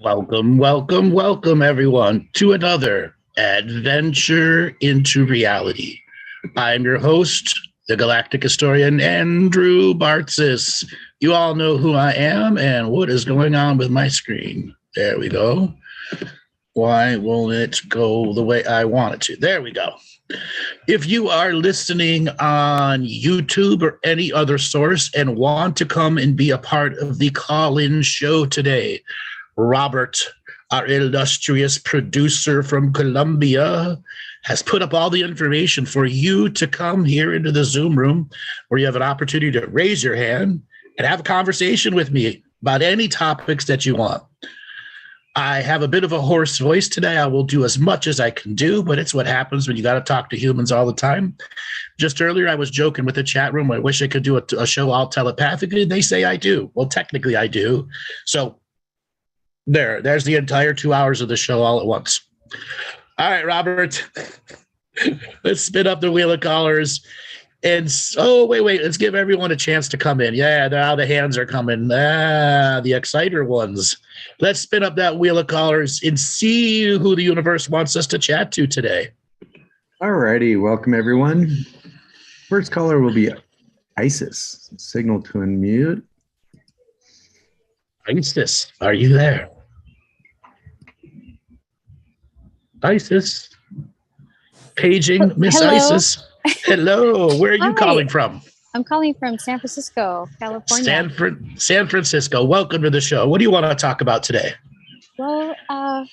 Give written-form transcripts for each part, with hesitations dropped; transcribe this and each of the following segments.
Welcome, welcome, welcome, everyone, to another adventure into reality. I'm your host, the Galactic historian, Andrew Bartzis. You all know who I am and what is going on with my screen. There we go. Why won't it go the way I want it to? There we go. If you are listening on YouTube or any other source and want to come and be a part of the call-in show today, Robert, our illustrious producer from Colombia, has put up all the information for you to come here into the Zoom room where you have an opportunity to raise your hand and have a conversation with me about any topics that you want. I have a bit of a hoarse voice today. I will do as much as I can do, but it's what happens when you got to talk to humans all the time. Just earlier, I was joking with the chat room. I wish I could do a show all telepathically. They say I do. Well, technically I do. So there's the entire 2 hours of the show all at once. All right, Robert, let's spin up the wheel of callers. And wait, let's give everyone a chance to come in. Yeah, now the hands are coming. The exciter ones. Let's spin up that wheel of callers and see who the universe wants us to chat to today. All righty, welcome everyone. First caller will be Isis. Signal to unmute. Isis, are you there? Isis. Paging Miss Hello. Isis. Hello, where are you calling from? I'm calling from San Francisco, California. San Francisco. Welcome to the show. What do you want to talk about today? Well, I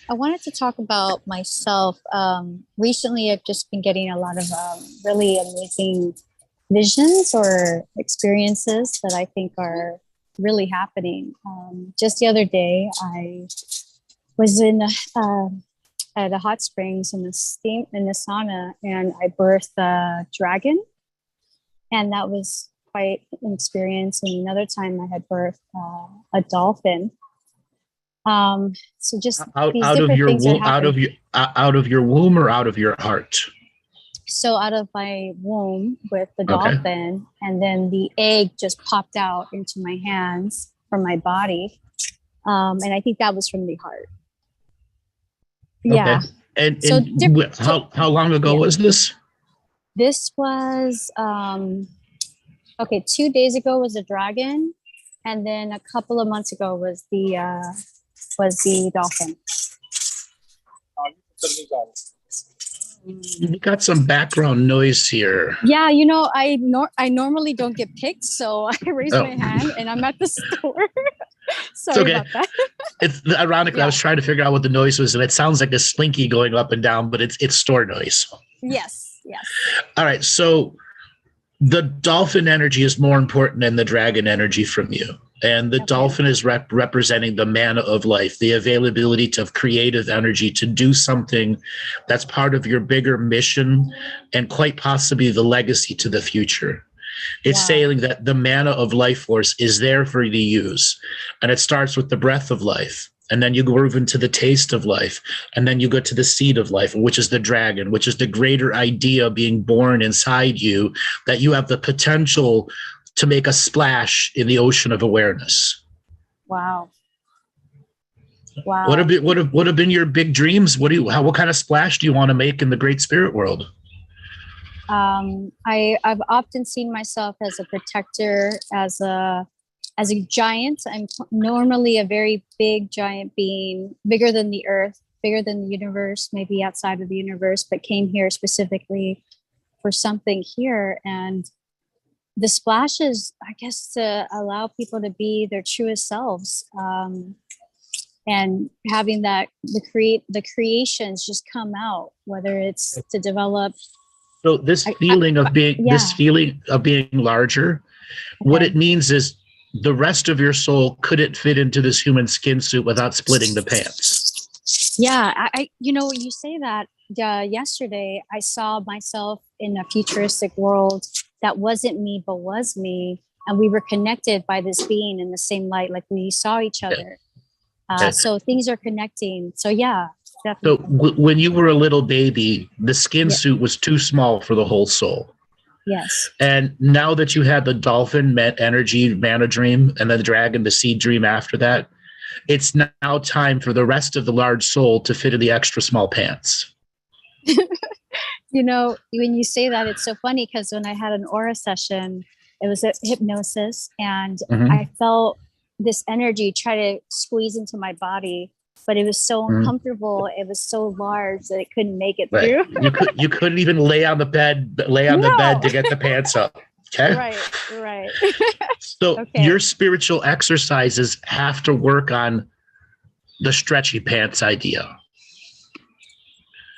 wanted to talk about myself. Recently, I've just been getting a lot of really amazing visions or experiences that I think are really happening. Just the other day, I was at a hot springs in the sauna, and I birthed a dragon, and that was quite an experience. And another time I had birthed a dolphin. So just out these of different your things womb, are happening. out of your womb or out of your heart? So out of my womb with the dolphin, and then the egg just popped out into my hands from my body, and I think that was from the heart. Yeah. And So how long ago was this? This was 2 days ago was the dragon, and then a couple of months ago was the dolphin. You got some background noise here. Yeah, I normally don't get picked, so I raised my hand, and I'm at the store. Sorry about that. It's ironically, I was trying to figure out what the noise was, and it sounds like a slinky going up and down, but it's store noise. Yes. All right, so the dolphin energy is more important than the dragon energy from you. And the dolphin is representing the mana of life, the availability to have creative energy to do something that's part of your bigger mission and quite possibly the legacy to the future. It's saying that the mana of life force is there for you to use. And it starts with the breath of life. And then you move into the taste of life. And then you go to the seed of life, which is the dragon, which is the greater idea being born inside you, that you have the potential to make a splash in the ocean of awareness. Wow. What have been your big dreams? What kind of splash do you want to make in the great spirit world? I've often seen myself as a protector, as a giant. I'm normally a very big giant being, bigger than the earth, bigger than the universe, maybe outside of the universe, but came here specifically for something here. And the splash is, I guess, to allow people to be their truest selves, and having that the creations just come out, whether it's to develop. So this feeling of being larger, what it means is the rest of your soul couldn't fit into this human skin suit without splitting the pants. Yeah, when you say that, yesterday I saw myself in a futuristic world that wasn't me but was me, and we were connected by this being in the same light, like we saw each other. So things are connecting. So yeah, definitely. So when you were a little baby, the skin suit was too small for the whole soul. Yes. And now that you had the dolphin energy mana dream and then the dragon, the seed dream after that, it's now time for the rest of the large soul to fit in the extra small pants. You know, when you say that, it's so funny because when I had an aura session, it was a hypnosis, and I felt this energy try to squeeze into my body, but it was so uncomfortable. It was so large that it couldn't make it through. You couldn't even lay on the bed to get the pants up. Okay. Right. So your spiritual exercises have to work on the stretchy pants idea.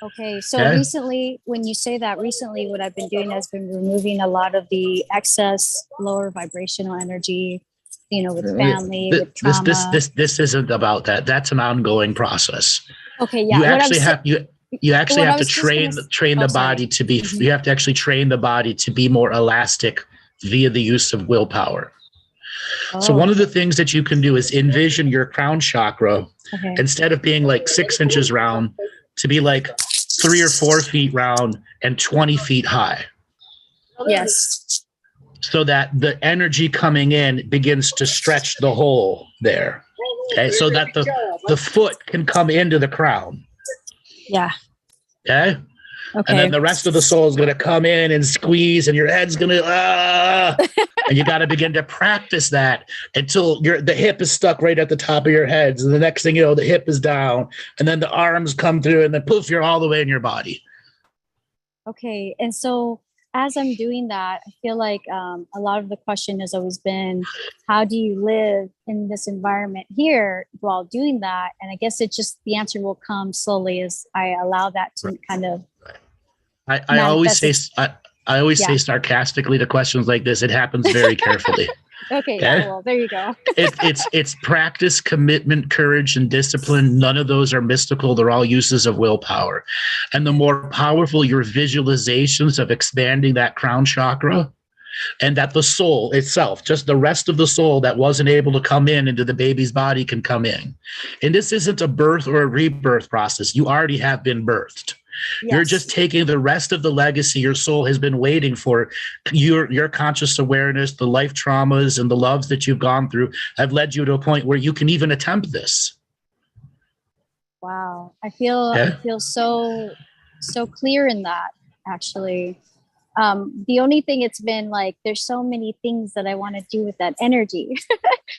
Okay, so recently, when you say that, recently what I've been doing has been removing a lot of the excess lower vibrational energy, you know, with family, with trauma. This isn't about that. That's an ongoing process. Okay, yeah. You actually have to train the body to be. You have to actually train the body to be more elastic via the use of willpower. So one of the things that you can do is envision your crown chakra, instead of being like 6 inches round, to be like 3 or 4 feet round and 20 feet high. Yes. So that the energy coming in begins to stretch the hole there. Okay. So that the foot can come into the crown. Yeah. Okay. And then the rest of the soul is going to come in and squeeze, and your head's going to, and you got to begin to practice that until the hip is stuck right at the top of your heads. And the next thing you know, the hip is down, and then the arms come through, and then poof, you're all the way in your body. Okay. And so as I'm doing that, I feel like a lot of the question has always been, how do you live in this environment here while doing that? And I guess it's just the answer will come slowly as I allow that to kind of. I always say sarcastically to questions like this, it happens very carefully. Okay, yeah, well, there you go. It's practice, commitment, courage, and discipline. None of those are mystical. They're all uses of willpower. And the more powerful your visualizations of expanding that crown chakra, and that the soul itself, just the rest of the soul that wasn't able to come into the baby's body, can come in. And this isn't a birth or a rebirth process. You already have been birthed. Yes. You're just taking the rest of the legacy your soul has been waiting for. Your conscious awareness, the life traumas and the loves that you've gone through have led you to a point where you can even attempt this. Wow. I feel so clear in that, actually. The only thing it's been like, there's so many things that I want to do with that energy.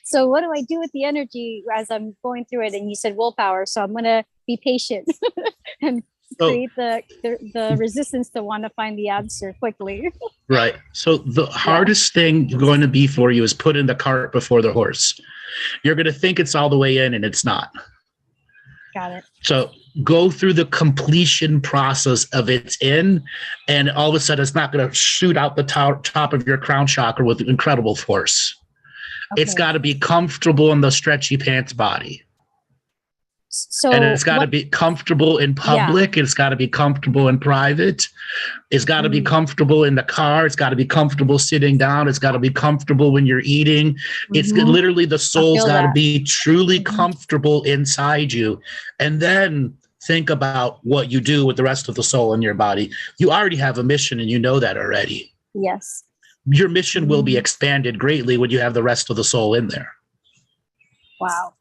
So what do I do with the energy as I'm going through it? And you said willpower. So I'm going to be patient and create the resistance to want to find the answer quickly. Right. So the hardest thing going to be for you is putting the cart before the horse. You're going to think it's all the way in, and it's not. Got it. So go through the completion process of it's in, and all of a sudden it's not going to shoot out the top of your crown chakra with incredible force. Okay. It's got to be comfortable in the stretchy pants body. And it's got to be comfortable in public. It's got to be comfortable in private. It's got to be comfortable in the car. It's got to be comfortable sitting down. It's got to be comfortable when you're eating. It's literally the soul's got to be truly comfortable inside you. And then think about what you do with the rest of the soul in your body. You already have a mission, and you know that already. Yes. Your mission will be expanded greatly when you have the rest of the soul in there. Wow.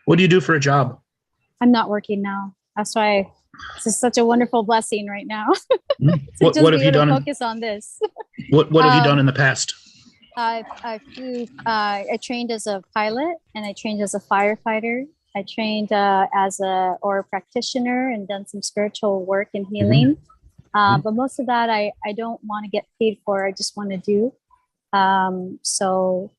What do you do for a job? I'm not working now. That's why this is such a wonderful blessing right now. What have you done? Focus on this. What have you done in the past? I trained as a pilot, and I trained as a firefighter. I trained as a aura practitioner and done some spiritual work and healing. But most of that I don't want to get paid for. I just want to do. So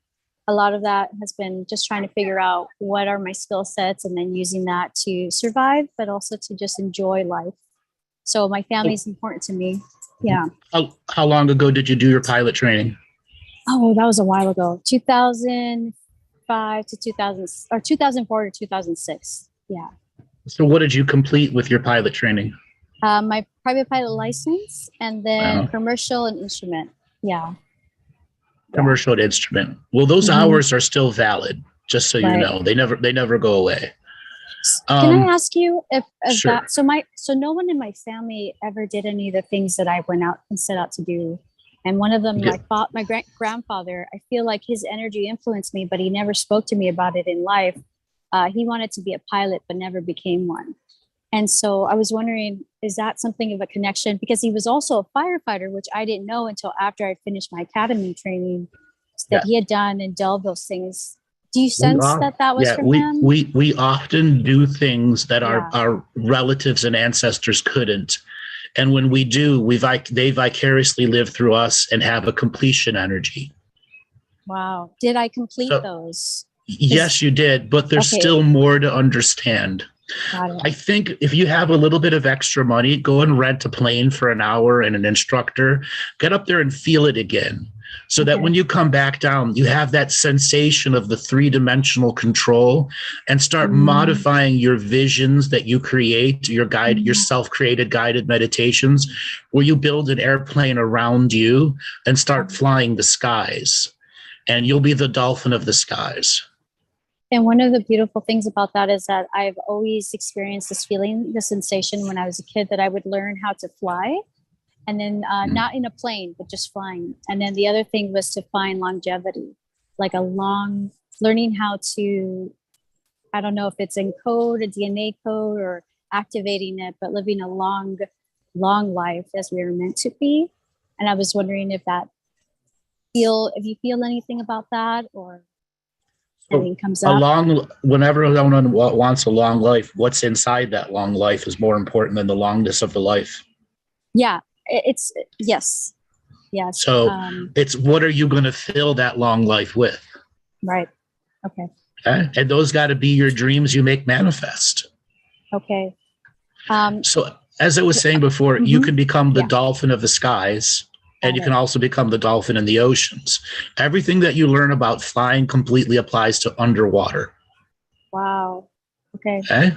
a lot of that has been just trying to figure out what are my skill sets, and then using that to survive, but also to just enjoy life. So my family is important to me. Yeah. How long ago did you do your pilot training? Oh, that was a while ago. 2005 to 2004 to 2006. Yeah. So what did you complete with your pilot training? My private pilot license, and then commercial and instrument. Yeah. Commercial instrument. Well, those hours are still valid, just so you know. They never go away. Can I ask you if sure. that? So no one in my family ever did any of the things that I went out and set out to do. And one of them, Yeah. my grandfather, I feel like his energy influenced me, but he never spoke to me about it in life. He wanted to be a pilot, but never became one. And so I was wondering, is that something of a connection? Because he was also a firefighter, which I didn't know until after I finished my academy training, that he had done and delved those things. Do you sense that was from him? We often do things that our relatives and ancestors couldn't. And when we do, they vicariously live through us and have a completion energy. Wow. Did I complete those? Yes, you did, but there's still more to understand. I think if you have a little bit of extra money, go and rent a plane for an hour and an instructor, get up there and feel it again. So that when you come back down, you have that sensation of the three-dimensional control and start modifying your visions that you create, your self-created guided meditations, where you build an airplane around you and start flying the skies. And you'll be the dolphin of the skies. And one of the beautiful things about that is that I've always experienced this feeling, the sensation when I was a kid, that I would learn how to fly. And then not in a plane, but just flying. And then the other thing was to find longevity, like learning how to, I don't know if it's encode a DNA code or activating it, but living a long life as we are meant to be. And I was wondering if you feel anything about that, or anything comes up. Whenever someone wants a long life, what's inside that long life is more important than the longness of the life. Yeah. It's yes. So it's what are you going to fill that long life with? Right. Okay. And those got to be your dreams you make manifest. Okay. So as I was saying before, you can become the dolphin of the skies, and you can also become the dolphin in the oceans. Everything that you learn about flying completely applies to underwater. Wow. Okay.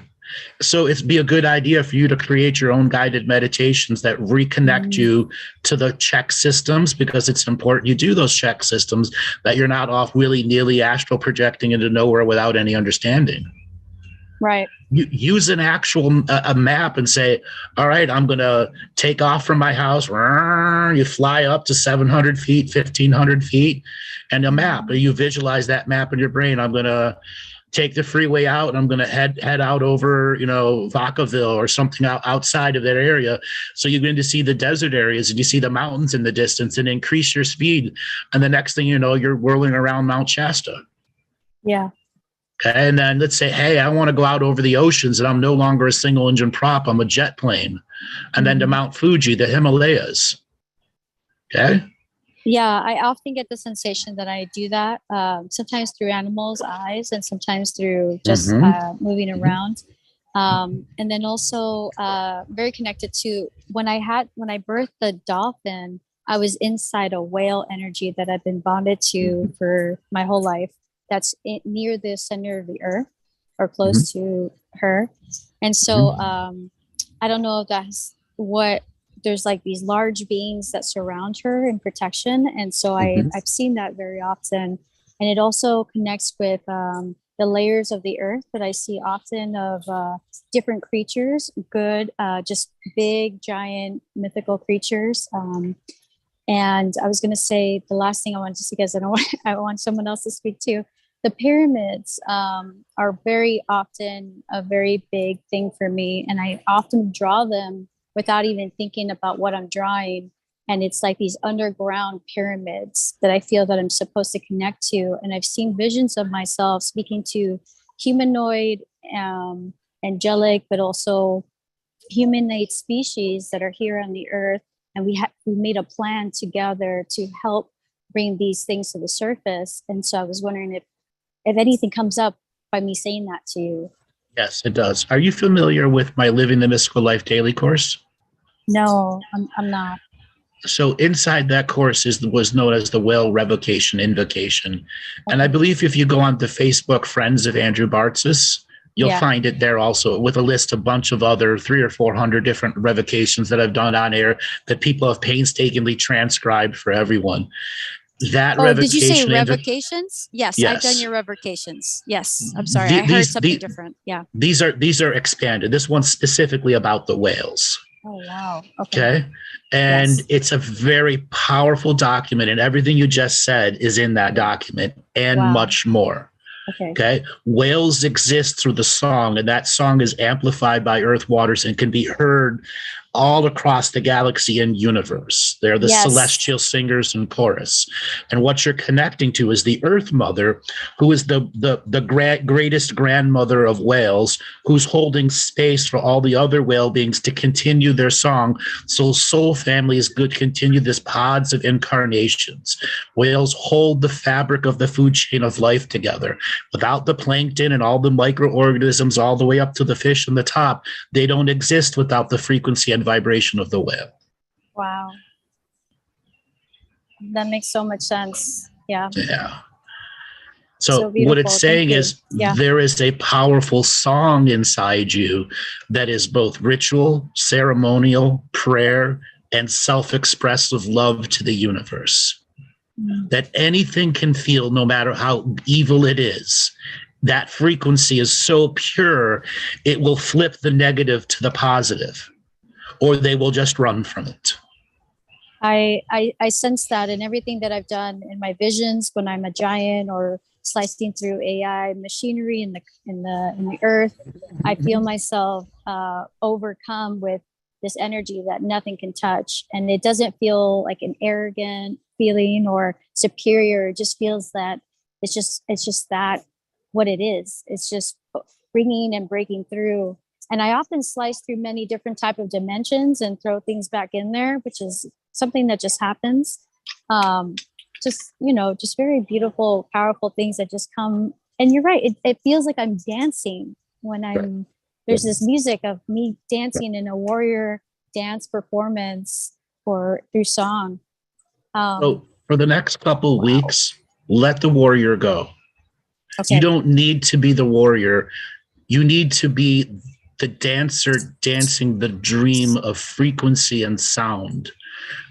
So it'd be a good idea for you to create your own guided meditations that reconnect you to the check systems, because it's important you do those check systems, that you're not off willy-nilly astral projecting into nowhere without any understanding. Right. You use an actual a map and say, all right, I'm going to take off from my house. You fly up to 700 feet, 1,500 feet, and a map. You visualize that map in your brain. I'm going to take the freeway out, and I'm going to head out over, Vacaville or something outside of that area. So you're going to see the desert areas, and you see the mountains in the distance, and increase your speed. And the next thing you know, you're whirling around Mount Shasta. Yeah. Okay. And then let's say, hey, I want to go out over the oceans, and I'm no longer a single engine prop. I'm a jet plane. And then to Mount Fuji, the Himalayas. Okay. Yeah, I often get the sensation that I do that, sometimes through animals' eyes and sometimes through just moving around. And then also very connected to when I birthed the dolphin, I was inside a whale energy that I've been bonded to for my whole life. That's near the center of the earth or close to her. And so I don't know if that's what, there's like these large beings that surround her in protection. And so I've seen that very often. And it also connects with the layers of the earth that I see often of different creatures, just big, giant, mythical creatures. And I was going to say the last thing I wanted to say, because I want someone else to speak to. The pyramids are very often a very big thing for me. And I often draw them without even thinking about what I'm drawing. And it's like these underground pyramids that I feel that I'm supposed to connect to. And I've seen visions of myself speaking to humanoid, angelic, but also humanoid species that are here on the earth. And we made a plan together to help bring these things to the surface. And so I was wondering if anything comes up by me saying that to you. Yes, it does. Are you familiar with my Living the Mystical Life daily course? No, I'm not. So inside that course was known as the Whale Revocation Invocation. And I believe if you go on to Facebook Friends of Andrew Bartzis, you'll find it there also, with a list, a bunch of other 300 or 400 different revocations that I've done on air that people have painstakingly transcribed for everyone. That did you say revocations? Yes, I've done your revocations. Yes, I'm sorry, I heard something different. Yeah. These are expanded. This one's specifically about the whales. Oh, wow. Okay. Okay. And Yes. it's a very powerful document, and everything you just said is in that document and Wow. much more. Okay. Okay. Whales exist through the song, and that song is amplified by earth waters and can be heard all across the galaxy and universe. They're the Yes. celestial singers and chorus. And what you're connecting to is the Earth Mother, who is the greatest grandmother of whales, who's holding space for all the other whale beings to continue their song. So soul families could continue this pods of incarnations. Whales hold the fabric of the food chain of life together. Without the plankton and all the microorganisms all the way up to the fish on the top, they don't exist without the frequency and vibration of the whale. Wow. That makes so much sense. Yeah. Yeah. So So beautiful. what it's saying Thank you. is Yeah. there is a powerful song inside you that is both ritual, ceremonial, prayer, and self-expressive love to the universe. That anything can feel, no matter how evil it is. That frequency is so pure, it will flip the negative to the positive, or they will just run from it. I sense that in everything that I've done in my visions when I'm a giant or slicing through AI machinery in the earth. I feel myself overcome with this energy that nothing can touch, and it doesn't feel like an arrogant feeling or superior. It just feels that it's just that what it is. It's just bringing and breaking through. And I often slice through many different type of dimensions and throw things back in there, which is something that just happens. Just very beautiful, powerful things that just come. And you're right. It feels like I'm dancing when there's this music of me dancing in a warrior dance performance through song. So for the next couple weeks, let the warrior go. Okay. You don't need to be the warrior. You need to be the dancer dancing the dream of frequency and sound,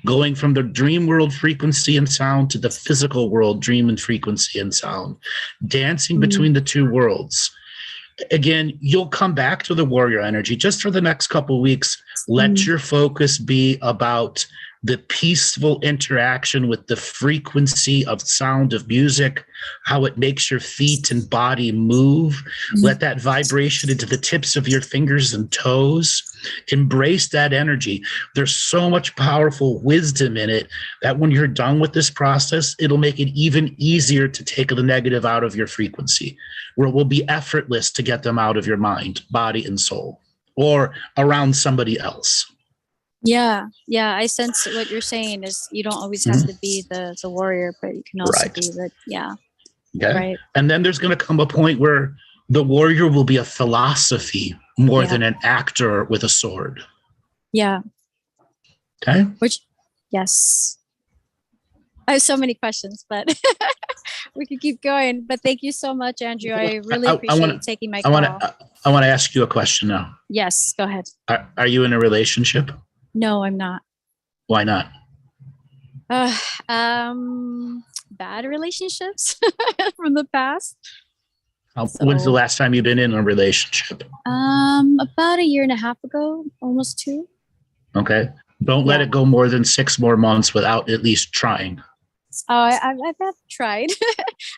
going from the dream world frequency and sound to the physical world dream and frequency and sound, dancing between the two worlds. Again, you'll come back to the warrior energy. Just for the next couple of weeks, let your focus be about the peaceful interaction with the frequency of sound of music, how it makes your feet and body move. Let that vibration into the tips of your fingers and toes. Embrace that energy. There's so much powerful wisdom in it that when you're done with this process, it'll make it even easier to take the negative out of your frequency, where it will be effortless to get them out of your mind, body, and soul, or around somebody else. Yeah. I sense what you're saying is you don't always have to be the warrior, but you can also be the Okay. Right. And then there's going to come a point where the warrior will be a philosophy more than an actor with a sword. Yeah. Okay. Yes. I have so many questions, but we could keep going. But thank you so much, Andrew. I really appreciate you taking my call. I want to ask you a question now. Yes, go ahead. Are you in a relationship? No, I'm not. Why not? Bad relationships from the past. When's the last time you've been in a relationship? About a year and a half ago, almost 2. Okay. Don't let it go more than 6 more months without at least trying. I've tried.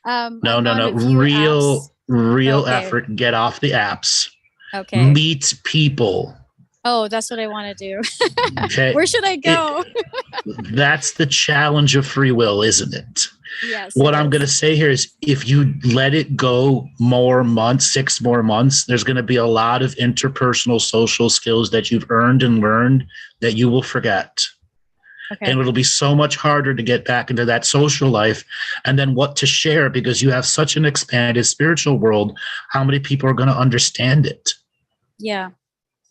No. Real effort. Get off the apps. Okay. Meet people. Oh, that's what I want to do. Okay. Where should I go? That's the challenge of free will, isn't it? Yes. What I'm going to say here is if you let it go more months, 6 more months, there's going to be a lot of interpersonal social skills that you've earned and learned that you will forget. Okay. And it'll be so much harder to get back into that social life and then what to share because you have such an expanded spiritual world. How many people are going to understand it? Yeah.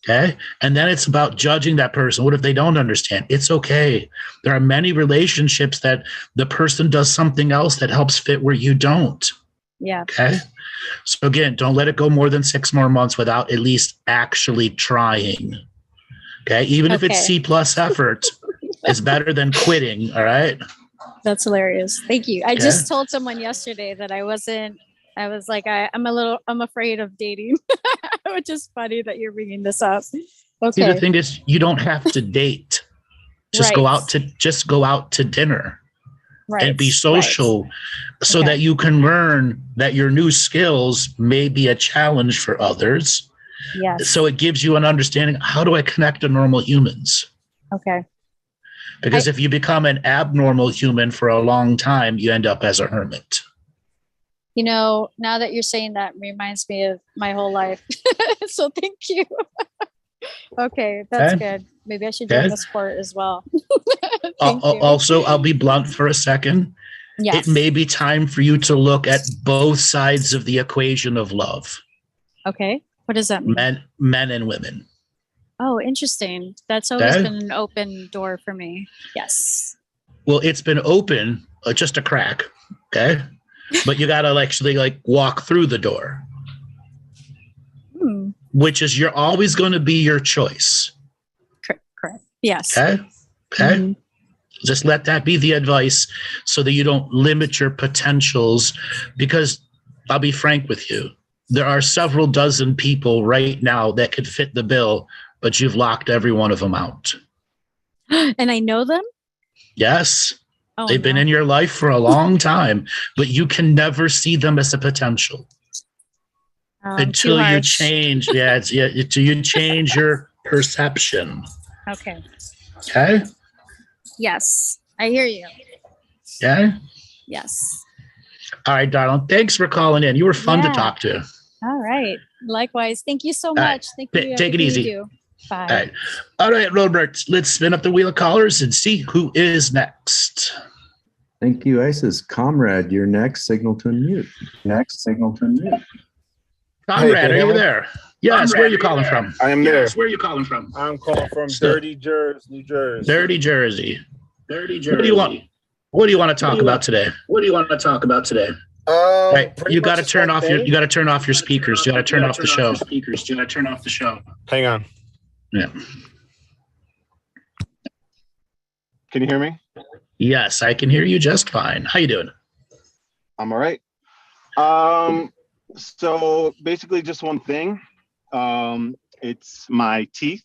Okay. And then it's about judging that person. What if they don't understand? It's okay. There are many relationships that the person does something else that helps fit where you don't. Yeah. Okay. So again, don't let it go more than 6 more months without at least actually trying. Okay. Even if it's C+ effort, it's better than quitting. All right. That's hilarious. Thank you. I just told someone yesterday that I wasn't I was like, I'm afraid of dating, which is funny that you're bringing this up. See, Okay. the thing is, you don't have to date. Just go out to dinner and be social so that you can learn that your new skills may be a challenge for others. Yes. So it gives you an understanding, how do I connect to normal humans? Okay. Because if you become an abnormal human for a long time, you end up as a hermit. You know, now that you're saying that, reminds me of my whole life. So thank you. Okay, that's good. Maybe I should join the sport as well. Also, I'll be blunt for a second. Yes. It may be time for you to look at both sides of the equation of love. Okay. What does that mean? Men and women. Oh, interesting. That's always been an open door for me. Yes. Well, it's been open, just a crack. Okay. But you got to actually walk through the door. Which is, you're always going to be your choice. Correct. Yes. Okay. Mm-hmm. Just let that be the advice so that you don't limit your potentials, because I'll be frank with you. There are several dozen people right now that could fit the bill, but you've locked every one of them out. And I know them? Yes. Oh, they've been in your life for a long time, but you can never see them as a potential. Until you change, until you change your perception. Okay. Okay. Yes, I hear you. Yeah. Yes. All right, darling. Thanks for calling in. You were fun to talk to. All right. Likewise. Thank you so much. Thank you. Take it easy. Bye. All right, Robert. Let's spin up the wheel of callers and see who is next. Thank you, Isis. Comrade, you're next. Signal to unmute. Comrade, are you there? Yes. Where are you calling from? I am there. Where are you calling from? I'm calling from Dirty Jersey, New Jersey. Dirty Jersey. What do you want? What do you want to talk about today? Right. You got to turn off your speakers. You got to turn off the show. Hang on. Yeah. Can you hear me? Yes, I can hear you just fine. How you doing? I'm all right. So basically just one thing. It's my teeth,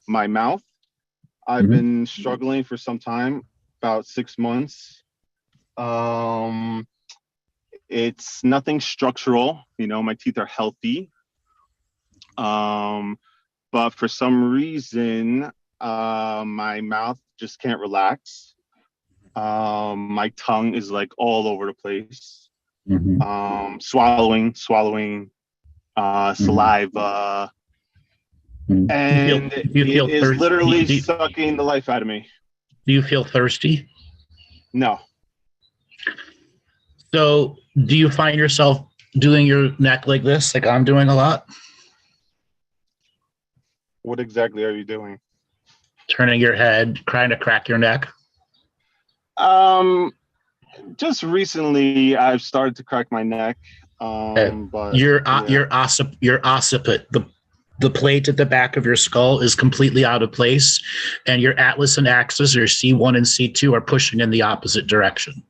my mouth. I've been struggling for some time, about 6 months. It's nothing structural, my teeth are healthy. But for some reason, my mouth just can't relax. My tongue is all over the place. Swallowing, saliva, and it is literally sucking the life out of me. Do you feel thirsty? No. So do you find yourself doing your neck like this, like I'm doing a lot? What exactly are you doing? Turning your head, trying to crack your neck? Just recently I've started to crack my neck. But your occiput, the plate at the back of your skull is completely out of place, and your atlas and axis, or C1 and C2, are pushing in the opposite direction.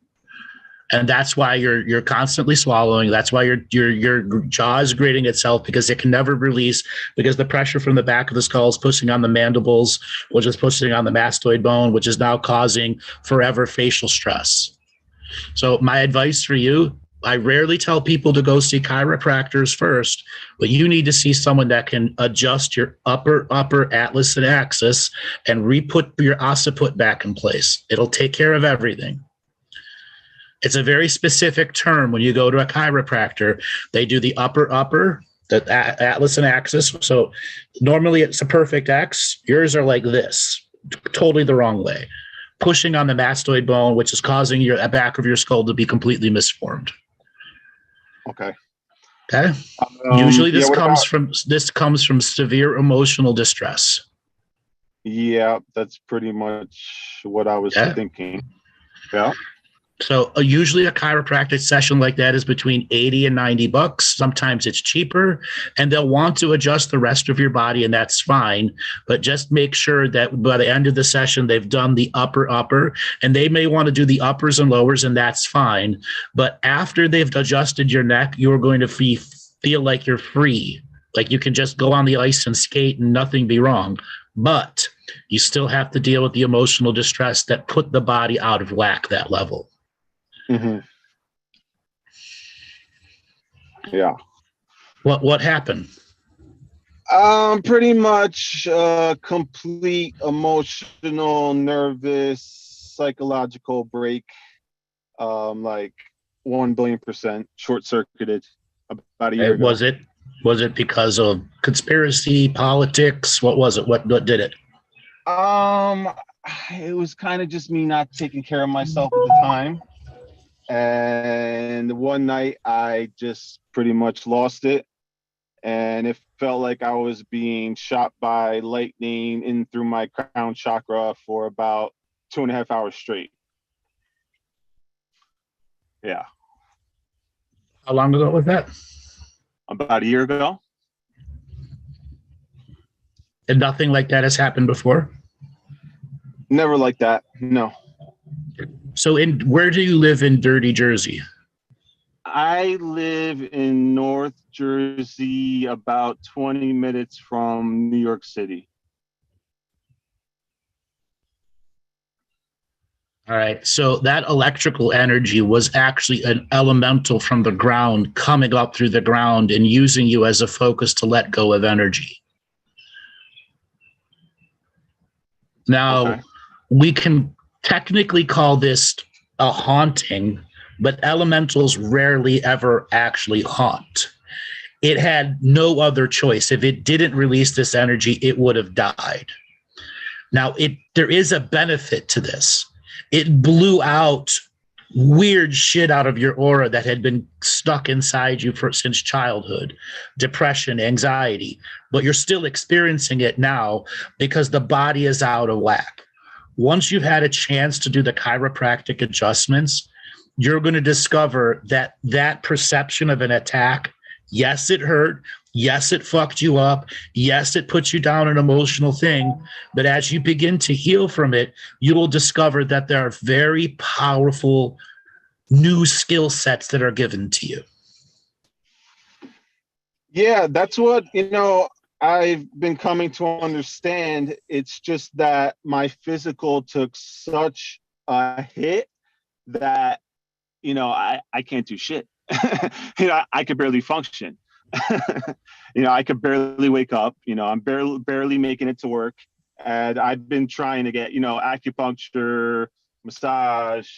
And that's why you're constantly swallowing. That's why your jaw is grating itself, because it can never release, because the pressure from the back of the skull is pushing on the mandibles, which is pushing on the mastoid bone, which is now causing forever facial stress. So my advice for you, I rarely tell people to go see chiropractors first, but you need to see someone that can adjust your upper atlas and axis and re-put your occiput back in place. It'll take care of everything. It's a very specific term. When you go to a chiropractor, they do the upper, the atlas and axis. So normally it's a perfect X. Yours are like this, totally the wrong way, pushing on the mastoid bone, which is causing your back of your skull to be completely misformed. Okay. Usually this comes from severe emotional distress. Yeah, that's pretty much what I was thinking. Yeah. So usually a chiropractic session like that is between 80 and 90 bucks. Sometimes it's cheaper, and they'll want to adjust the rest of your body, and that's fine. But just make sure that by the end of the session, they've done the upper, and they may want to do the uppers and lowers, and that's fine. But after they've adjusted your neck, you're going to feel like you're free. Like you can just go on the ice and skate and nothing be wrong. But you still have to deal with the emotional distress that put the body out of whack that level. Mm-hmm. Yeah. What happened? Pretty much complete emotional, nervous, psychological break. Like 1 billion% short-circuited about a year ago. Was it because of conspiracy, politics? What was it? What did it? It was kind of just me not taking care of myself at the time. And one night I just pretty much lost it. And it felt like I was being shot by lightning in through my crown chakra for about 2.5 hours straight. Yeah. How long ago was that? About a year ago. And nothing like that has happened before? Never like that. No. So where do you live in Dirty Jersey? I live in North Jersey, about 20 minutes from New York City. All right. So that electrical energy was actually an elemental from the ground coming up through the ground and using you as a focus to let go of energy. Now, Okay. We can technically call this a haunting, but elementals rarely ever actually haunt. It had no other choice. If it didn't release this energy, it would have died. Now, there is a benefit to this. It blew out weird shit out of your aura that had been stuck inside you since childhood, depression, anxiety, but you're still experiencing it now because the body is out of whack. Once you've had a chance to do the chiropractic adjustments, you're going to discover that that perception of an attack, yes, it hurt. Yes, it fucked you up. Yes, it puts you down an emotional thing. But as you begin to heal from it, you will discover that there are very powerful new skill sets that are given to you. Yeah, that's what, I've been coming to understand. It's just that my physical took such a hit that, I can't do shit. I could barely function. I could barely wake up. I'm barely making it to work. And I've been trying to get, acupuncture, massage,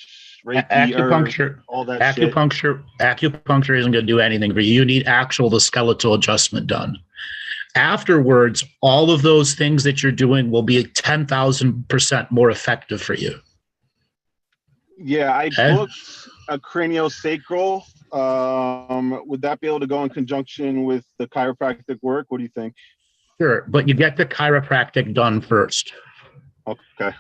Reiki, acupuncture, all that acupuncture isn't going to do anything for you. You need the skeletal adjustment done. Afterwards, all of those things that you're doing will be 10,000% more effective for you. Yeah, I booked a craniosacral. Would that be able to go in conjunction with the chiropractic work? What do you think? Sure, but you get the chiropractic done first. Okay.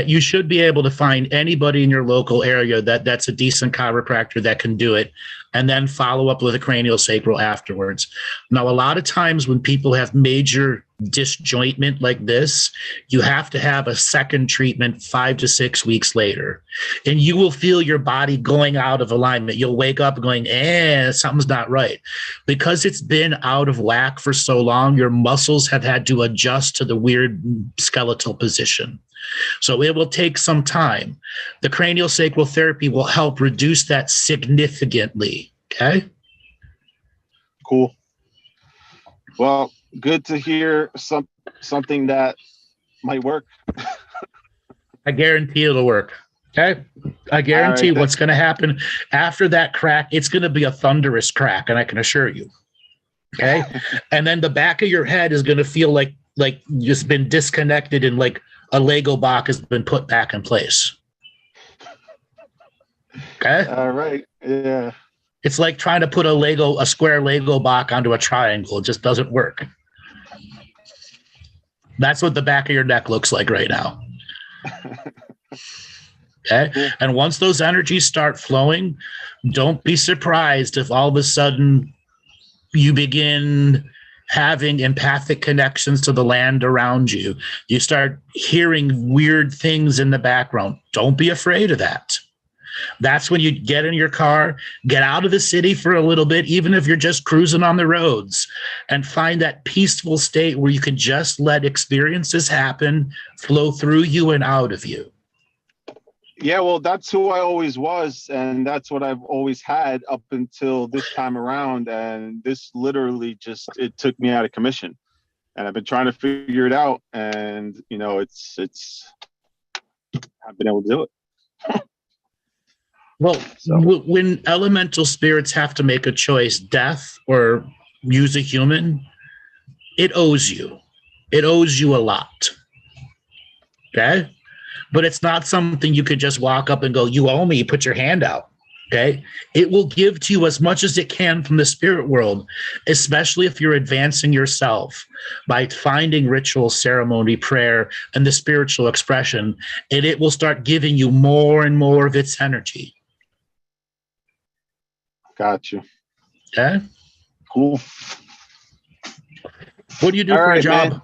You should be able to find anybody in your local area that's a decent chiropractor that can do it, and then follow up with a craniosacral afterwards. Now, a lot of times when people have major disjointment like this, you have to have a second treatment 5 to 6 weeks later, and you will feel your body going out of alignment. You'll wake up going, something's not right. Because it's been out of whack for so long, your muscles have had to adjust to the weird skeletal position. So it will take some time. The craniosacral therapy will help reduce that significantly. Okay? Cool. Well, good to hear something that might work. I guarantee it'll work. Okay? I guarantee what's going to happen after that crack, it's going to be a thunderous crack, and I can assure you. Okay? And then the back of your head is going to feel like you've just been disconnected and like a Lego block has been put back in place. Okay? All right. Yeah. It's like trying to put a square Lego block onto a triangle. It just doesn't work. That's what the back of your neck looks like right now. Okay. Cool. And once those energies start flowing, don't be surprised if all of a sudden you begin having empathic connections to the land around you. You start hearing weird things in the background. Don't be afraid of that. That's when you get in your car, get out of the city for a little bit, even if you're just cruising on the roads, and find that peaceful state where you can just let experiences happen, flow through you and out of you. Yeah, well, that's who I always was, and that's what I've always had up until this time around. And this literally it took me out of commission. And I've been trying to figure it out, and I've been able to do it. Well, when elemental spirits have to make a choice, death or use a human, it owes you. It owes you a lot. Okay? But it's not something you could just walk up and go, you owe me, put your hand out. Okay? It will give to you as much as it can from the spirit world, especially if you're advancing yourself by finding ritual, ceremony, prayer, and the spiritual expression, and it will start giving you more and more of its energy. Got you. Okay? Cool. What do you do All for a right, job? man.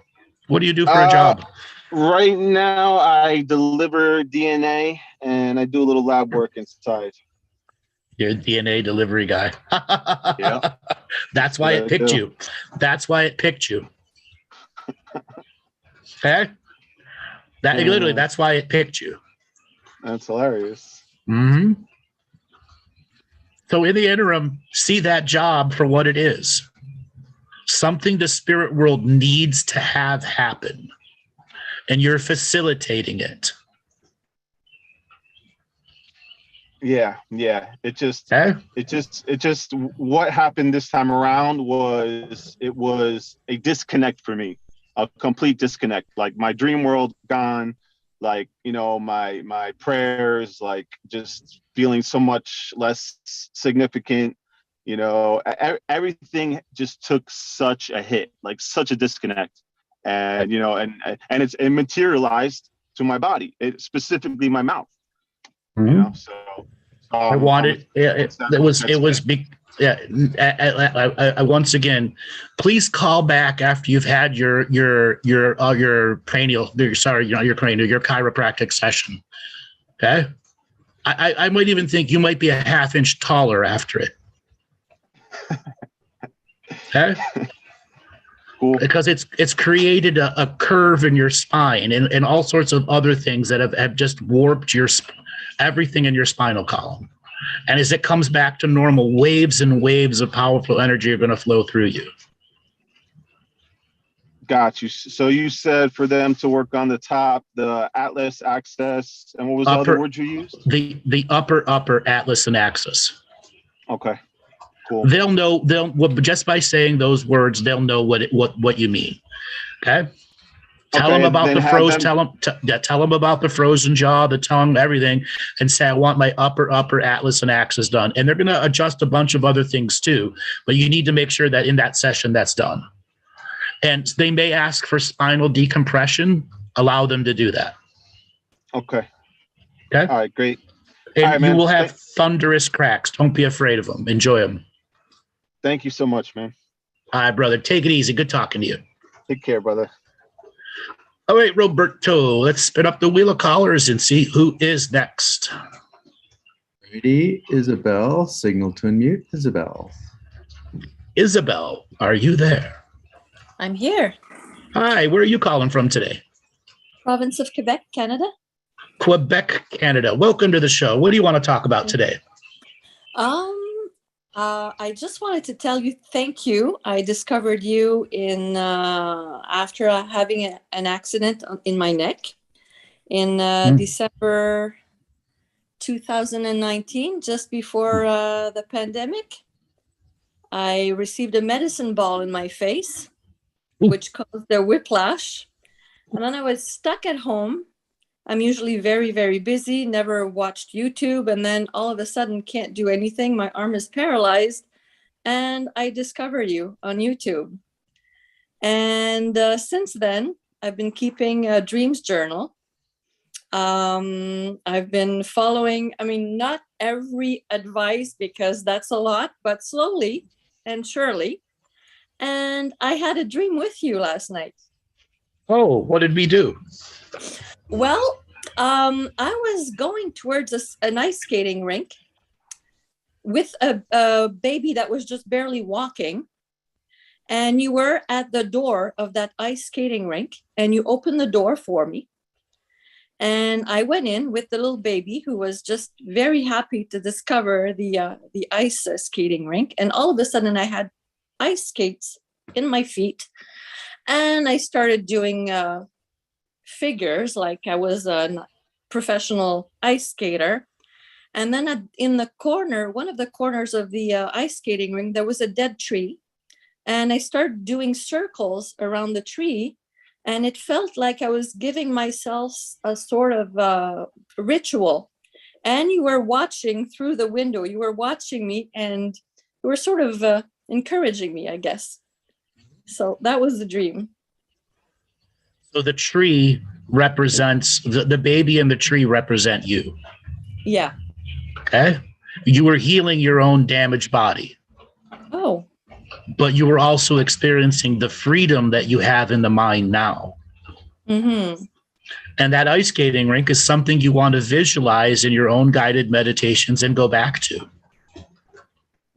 What do you do for a job? Right now, I deliver DNA, and I do a little lab work inside. You're a DNA delivery guy. Yeah. That's why it picked you. That's why it picked you. Okay? Literally, that's why it picked you. That's hilarious. Mm-hmm. So in the interim, see that job for what it is. Something the spirit world needs to have happen. And you're facilitating it. Yeah. It just what happened this time around was a disconnect for me, a complete disconnect. Like my dream world gone, like, my prayers, like just feeling so much less significant. Everything just took such a hit, like such a disconnect. And and it's materialized to my body, specifically my mouth. Mm-hmm. So I wanted once again, please call back after you've had your chiropractic session. Okay, I might even think you might be a half-inch taller after it. Okay. Cool. Because it's created a curve in your spine and all sorts of other things that have just warped everything in your spinal column. And as it comes back to normal, waves and waves of powerful energy are going to flow through you. Got you. So you said for them to work on the top, the Atlas, Access, and what was the other word you used? The upper Atlas and Axis. Okay. Cool. They'll know. Just by saying those words, they'll know what you mean. Okay. Tell them about the froze. Tell them about the frozen jaw, the tongue, everything, and say, I want my upper Atlas and Axis done. And they're going to adjust a bunch of other things too, but you need to make sure that in that session that's done. And they may ask for spinal decompression. Allow them to do that. Okay. Okay. All right. Great. And right, you will have thunderous cracks. Don't be afraid of them. Enjoy them. Thank you so much, man. All right, brother. Take it easy. Good talking to you. Take care, brother. All right, Roberto, let's spin up the wheel of callers and see who is next. Ready, Isabel. Signal to unmute, Isabel. Isabel, are you there? I'm here. Hi, where are you calling from today? Province of Quebec, Canada. Quebec, Canada. Welcome to the show. What do you want to talk about today? I just wanted to tell you thank you. I discovered you after having an accident in my neck in December 2019, just before the pandemic. I received a medicine ball in my face, which caused a whiplash. And then I was stuck at home. I'm usually very, very busy, never watched YouTube. And then all of a sudden can't do anything. My arm is paralyzed. And I discovered you on YouTube. And since then, I've been keeping a dreams journal. I've been following, not every advice because that's a lot, but slowly and surely. And I had a dream with you last night. Oh, what did we do? Well, I was going towards an ice skating rink with a baby that was just barely walking. And you were at the door of that ice skating rink, and you opened the door for me. And I went in with the little baby who was just very happy to discover the ice skating rink. And all of a sudden I had ice skates in my feet. And I started doing figures like I was a professional ice skater. And then in the corner, one of the corners of the ice skating rink, there was a dead tree. And I started doing circles around the tree. And it felt like I was giving myself a sort of ritual. And you were watching through the window. You were watching me and you were sort of encouraging me, I guess. So that was the dream. So the tree represents, the baby and the tree represent you. Yeah. Okay. You were healing your own damaged body. Oh. But you were also experiencing the freedom that you have in the mind now. Mm-hmm. And that ice skating rink is something you want to visualize in your own guided meditations and go back to.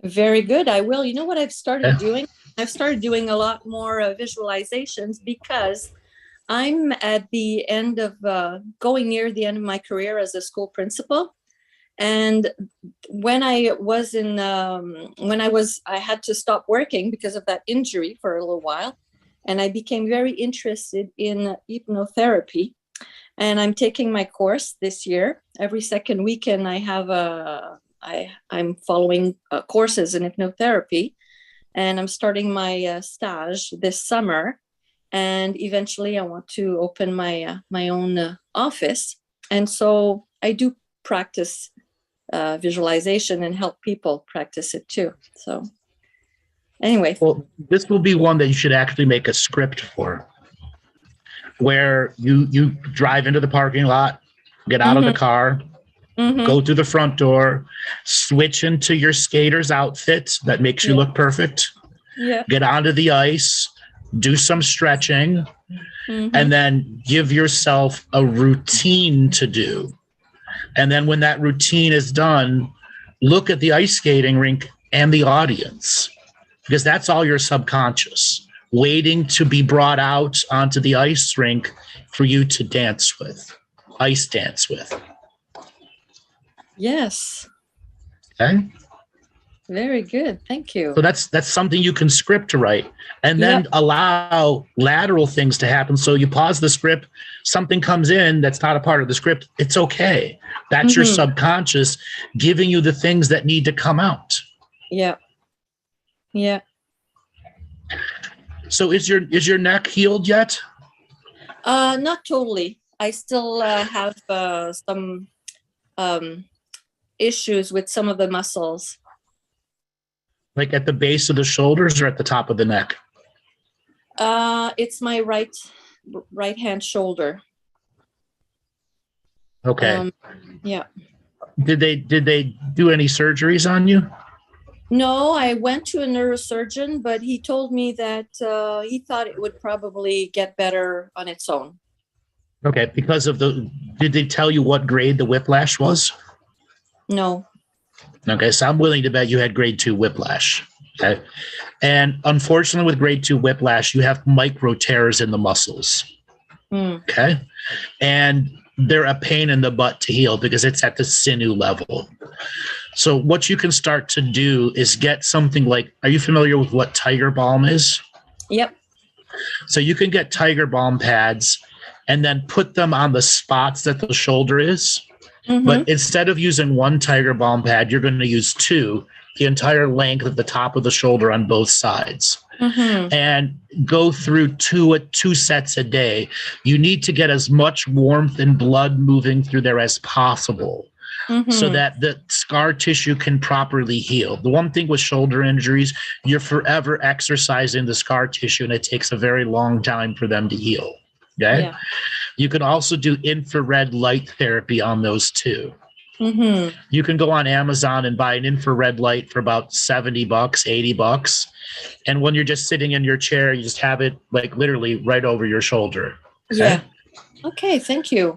Very good. I will. You know what I've started doing? I've started doing a lot more visualizations because I'm at the end of going near the end of my career as a school principal. And when I was I had to stop working because of that injury for a little while. And I became very interested in hypnotherapy. And I'm taking my course this year. Every second weekend, I'm following courses in hypnotherapy. And I'm starting my stage this summer. And eventually I want to open my own office. And so I do practice visualization and help people practice it too. So anyway. Well, this will be one that you should actually make a script for, where you drive into the parking lot, get out of the car, go through the front door, switch into your skater's outfit that makes you look perfect, get onto the ice, do some stretching, and then give yourself a routine to do. And then when that routine is done, look at the ice skating rink and the audience, because that's all your subconscious waiting to be brought out onto the ice rink for you to dance with, ice dance with. Yes. Okay. Very good. Thank you. So that's something you can script to write, and then allow lateral things to happen. So you pause the script, something comes in that's not a part of the script. It's okay. That's your subconscious giving you the things that need to come out. Yeah. Yeah. So is your neck healed yet? Not totally. I still have some issues with some of the muscles. Like at the base of the shoulders or at the top of the neck? It's my right hand shoulder. Okay. Yeah. Did they do any surgeries on you? No, I went to a neurosurgeon, but he told me that he thought it would probably get better on its own. Okay, because of did they tell you what grade the whiplash was? No. Okay, so I'm willing to bet you had grade 2 whiplash. Okay. And unfortunately, with grade 2 whiplash, you have micro tears in the muscles. Okay. And they're a pain in the butt to heal because it's at the sinew level. So what you can start to do is get something like, are you familiar with what Tiger Balm is? Yep. So you can get Tiger Balm pads and then put them on the spots that the shoulder is. But instead of using one Tiger Balm pad, you're going to use 2, the entire length of the top of the shoulder on both sides. And go through two sets a day. You need to get as much warmth and blood moving through there as possible so that the scar tissue can properly heal. The one thing with shoulder injuries, you're forever exercising the scar tissue and it takes a very long time for them to heal. Okay. Yeah. You can also do infrared light therapy on those too. Mm-hmm. You can go on Amazon and buy an infrared light for about $70, $80. And when you're just sitting in your chair, you just have it like literally right over your shoulder. Okay? Yeah. Okay. Thank you.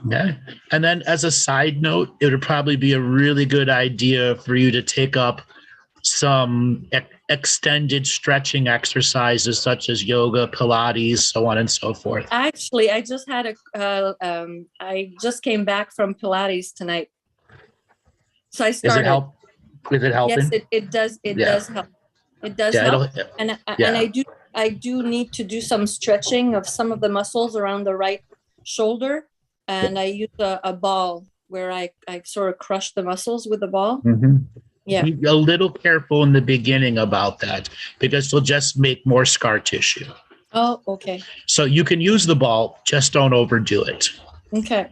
Yeah. And then as a side note, it would probably be a really good idea for you to take up some extended stretching exercises such as yoga, Pilates, so on and so forth. Actually, I just had I just came back from Pilates tonight. So I started. Is it helping? Yes, it does. It does help. It does help. And I do need to do some stretching of some of the muscles around the right shoulder. And I use a ball where I sort of crush the muscles with the ball. Mm-hmm. Yeah. Be a little careful in the beginning about that because you'll just make more scar tissue. Oh, okay. So you can use the ball, just don't overdo it. Okay.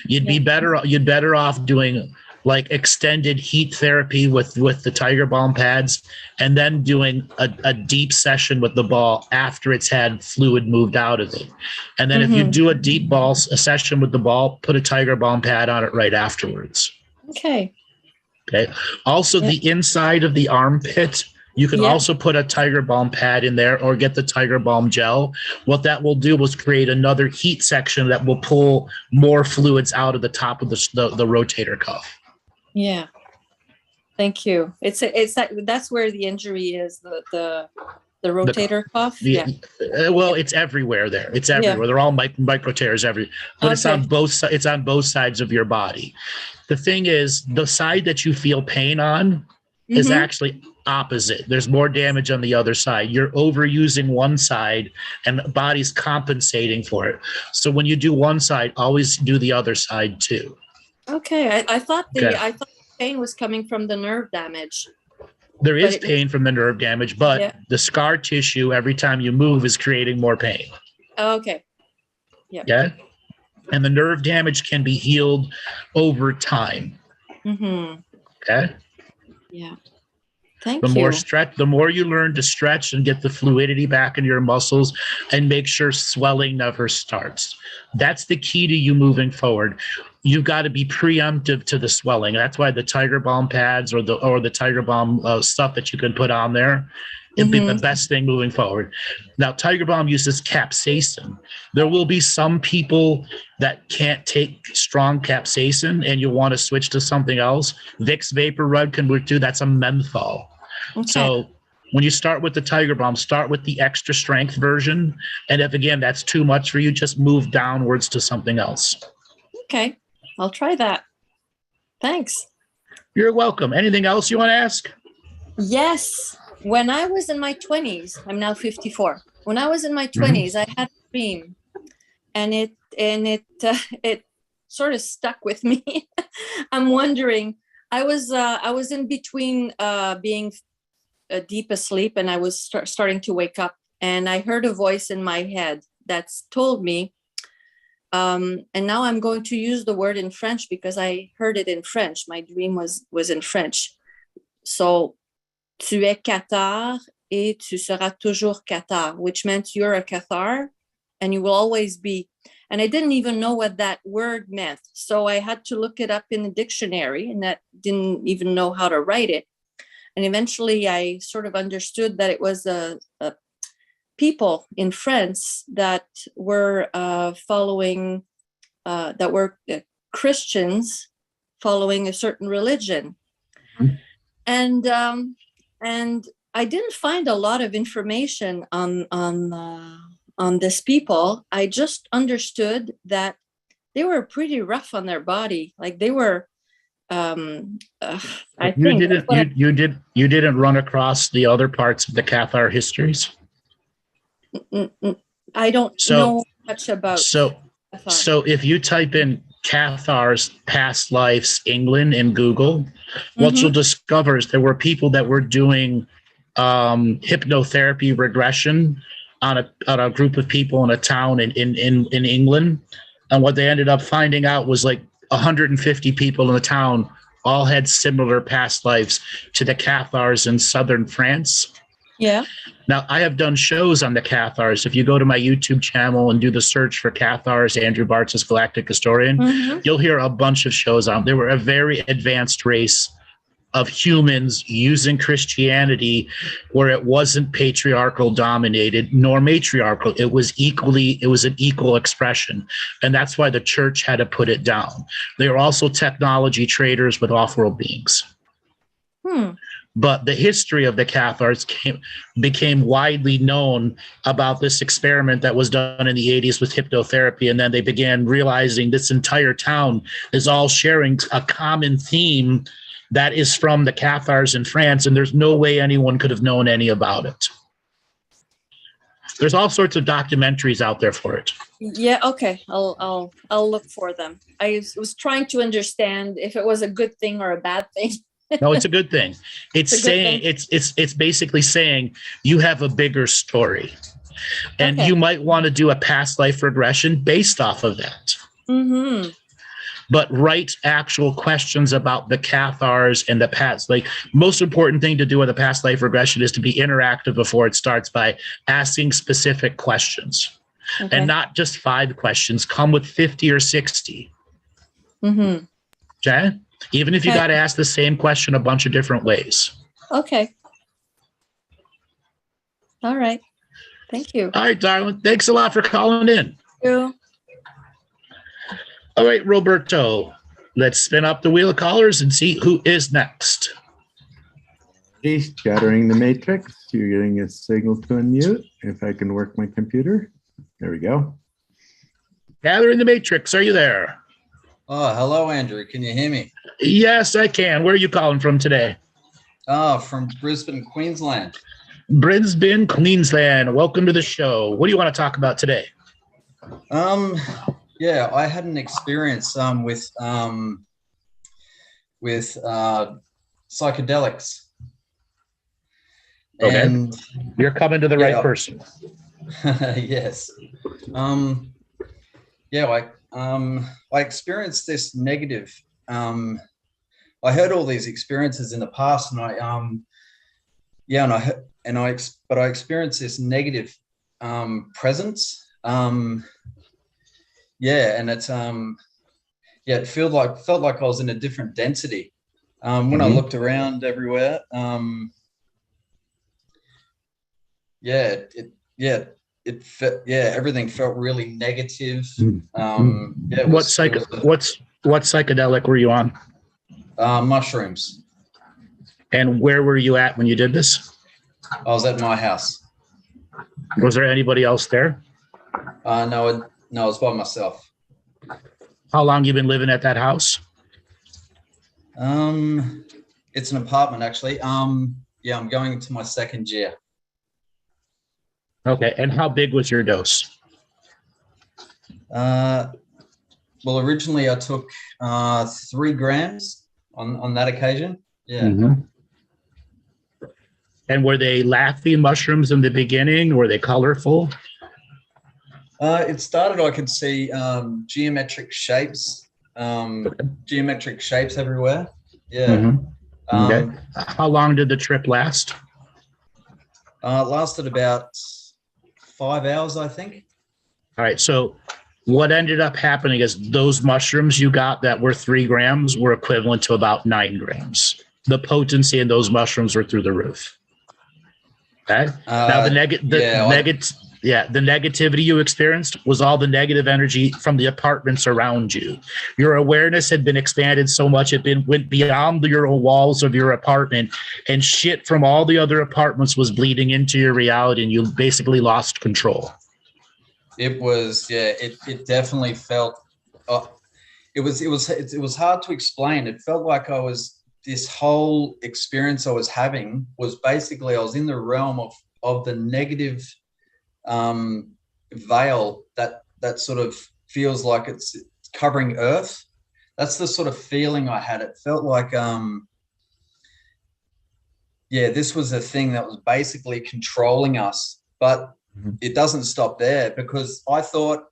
You'd be better off doing like extended heat therapy with the Tiger Balm pads, and then doing a deep session with the ball after it's had fluid moved out of it. And then if you do a deep session with the ball, put a Tiger Balm pad on it right afterwards. Okay. Also, the inside of the armpit, you can also put a Tiger Balm pad in there or get the Tiger Balm gel. What that will do is create another heat section that will pull more fluids out of the top of the rotator cuff. Yeah. Thank you. It's that's where the injury is, the rotator cuff. Well, it's everywhere there. It's everywhere. Yeah. They're all micro tears everywhere. But it's on both sides of your body. The thing is, the side that you feel pain on is actually opposite. There's more damage on the other side. You're overusing one side and the body's compensating for it. So when you do one side, always do the other side too. Okay. I thought the pain was coming from the nerve damage. There is pain from the nerve damage, but the scar tissue every time you move is creating more pain. Okay. Yeah. Yeah. And the nerve damage can be healed over time. Mm-hmm. Okay. Yeah. Thank you. The more you learn to stretch and get the fluidity back in your muscles and make sure swelling never starts. That's the key to you moving forward. You've got to be preemptive to the swelling. That's why the Tiger Balm pads or the Tiger Balm stuff that you can put on there, it'd be the best thing moving forward. Now, Tiger Balm uses capsaicin. There will be some people that can't take strong capsaicin and you want to switch to something else. Vicks Vapor Rub can work too. That's a menthol. Okay. So when you start with the Tiger Balm, start with the extra strength version. And if, again, that's too much for you, just move downwards to something else. Okay. I'll try that. Thanks. You're welcome. Anything else you want to ask? Yes. When I was in my 20s, I'm now 54. When I was in my 20s, I had a dream, and it sort of stuck with me. I'm wondering. I was in between being deep asleep, and I was starting to wake up, and I heard a voice in my head that's told me. And now I'm going to use the word in French because I heard it in French. My dream was in French. So, tu es cathare et tu seras toujours cathare, which meant you're a cathare and you will always be. And I didn't even know what that word meant. So I had to look it up in the dictionary, and that didn't even know how to write it. And eventually I sort of understood that it was a people in France that were following, that were Christians following a certain religion. And I didn't find a lot of information on this people. I just understood that they were pretty rough on their body. Like they were, you didn't run across the other parts of the Cathar histories? I don't know much about. So if you type in Cathar's past lives England in Google, what you'll discover is there were people that were doing hypnotherapy regression on a group of people in a town in England, and what they ended up finding out was like 150 people in the town all had similar past lives to the Cathars in southern France. Yeah. Now, I have done shows on the Cathars. If you go to my YouTube channel and do the search for Cathars, Andrew Bartzis, Galactic Historian, you'll hear a bunch of shows on. They were a very advanced race of humans using Christianity where it wasn't patriarchal dominated nor matriarchal. It was an equal expression. And that's why the church had to put it down. They were also technology traders with off-world beings. But the history of the Cathars became widely known about this experiment that was done in the 80s with hypnotherapy. And then they began realizing this entire town is all sharing a common theme that is from the Cathars in France, and there's no way anyone could have known any about it. There's all sorts of documentaries out there for it. Yeah, okay. I'll look for them. I was trying to understand if it was a good thing or a bad thing. No, it's a good thing. It's saying it's basically saying you have a bigger story. And you might want to do a past life regression based off of that. But write actual questions about the Cathars and the past. Like, most important thing to do with a past life regression is to be interactive before it starts by asking specific questions. And not just 5 questions. Come with 50 or 60. Okay? Even if you got to ask the same question a bunch of different ways. Okay. All right. Thank you. All right, darling. Thanks a lot for calling in. Thank you. All right, Roberto, let's spin up the wheel of callers and see who is next. Scattering the matrix. You're getting a signal to unmute. If I can work my computer. There we go. Gathering the matrix. Are you there? Oh, hello, Andrew. Can you hear me? Yes, I can. Where are you calling from today? Oh, from Brisbane, Queensland. Brisbane, Queensland. Welcome to the show. What do you want to talk about today? Yeah, I had an experience with psychedelics. Okay. And you're coming to the right person. Yes. I experienced this negative. I heard all these experiences in the past, and I experienced this negative presence. And it's it felt like I was in a different density. When I looked around everywhere, everything felt really negative. What psychedelic were you on? Mushrooms. And where were you at when you did this? I was at my house. Was there anybody else there? No, I was by myself. How long you been living at that house? It's an apartment, actually. I'm going into my 2nd year. Okay, and how big was your dose? Well, originally I took 3 grams on that occasion. Yeah. And were they laughing mushrooms in the beginning? Were they colorful? It started, I could see geometric shapes everywhere. Yeah. Okay. How long did the trip last? It lasted about 5 hours, I think. All right. So what ended up happening is those mushrooms you got that were 3 grams were equivalent to about 9 grams. The potency in those mushrooms were through the roof. Okay. Now the negativity you experienced was all the negative energy from the apartments around you. Your awareness had been expanded so much it went beyond your walls of your apartment, and shit from all the other apartments was bleeding into your reality, and you basically lost control. It was, it definitely felt. It was hard to explain. It felt like this whole experience I was having was basically I was in the realm of the negative veil that sort of feels like it's covering Earth. That's the sort of feeling I had. It felt like this was a thing that was basically controlling us. But it doesn't stop there, because I thought,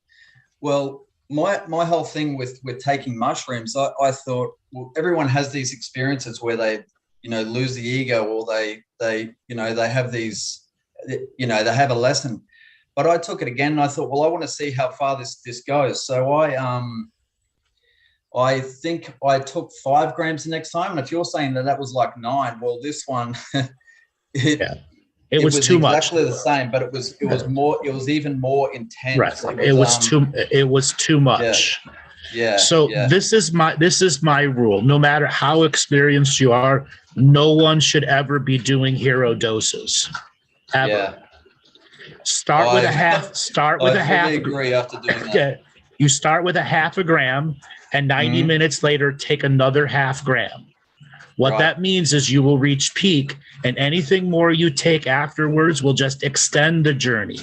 well, my whole thing with taking mushrooms, I thought, well, everyone has these experiences where they lose the ego, or they have these, they have a lesson. But I took it again and I thought, well, I want to see how far this goes. So I think I took 5 grams the next time. And if you're saying that was like 9, well, this one, it was too much. Exactly the same, but it was more. It was even more intense. Right. It was too much. Yeah. So this is my rule. No matter how experienced you are, no one should ever be doing hero doses. Ever. Yeah. Start with a half. I agree after doing that. Okay. You start with a half a gram, and 90 minutes later, take another half gram. What that means is you will reach peak, and anything more you take afterwards will just extend the journey.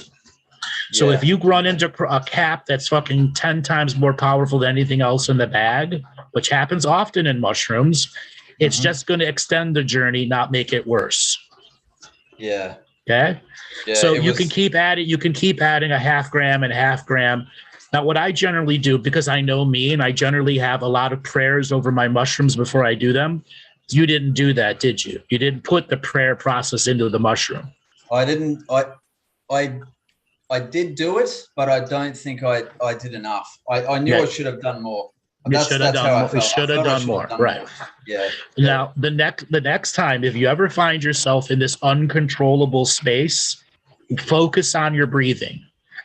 So if you run into a cap that's fucking 10 times more powerful than anything else in the bag, which happens often in mushrooms, it's just going to extend the journey, not make it worse. Yeah. Okay. Yeah, so you can keep adding a half gram and a half gram. Now, what I generally do, because I know me and I generally have a lot of prayers over my mushrooms before I do them. You didn't do that, did you? You didn't put the prayer process into the mushroom. I didn't. I did do it, but I don't think I did enough. I knew I should have done more. You should have done more. Right. Yeah. Now, the next time, if you ever find yourself in this uncontrollable space, focus on your breathing.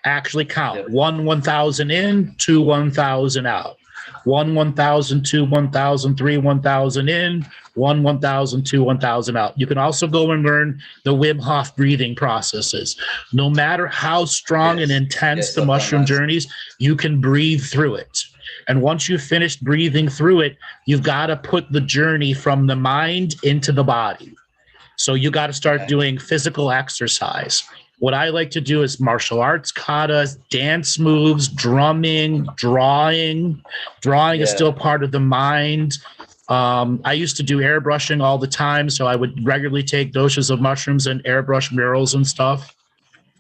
Actually count 1,000 in, 2 1,000 out. 1,000, 2 1,000, 3 1,000 in, 1,000, 2 1,000 out. You can also go and learn the Wim Hof breathing processes. No matter how strong and intense the mushroom journeys, you can breathe through it. And once you've finished breathing through it, you've got to put the journey from the mind into the body. So you got to start doing physical exercise. What I like to do is martial arts, katas, dance moves, drumming, drawing. Drawing is still part of the mind. I used to do airbrushing all the time, so I would regularly take doses of mushrooms and airbrush murals and stuff.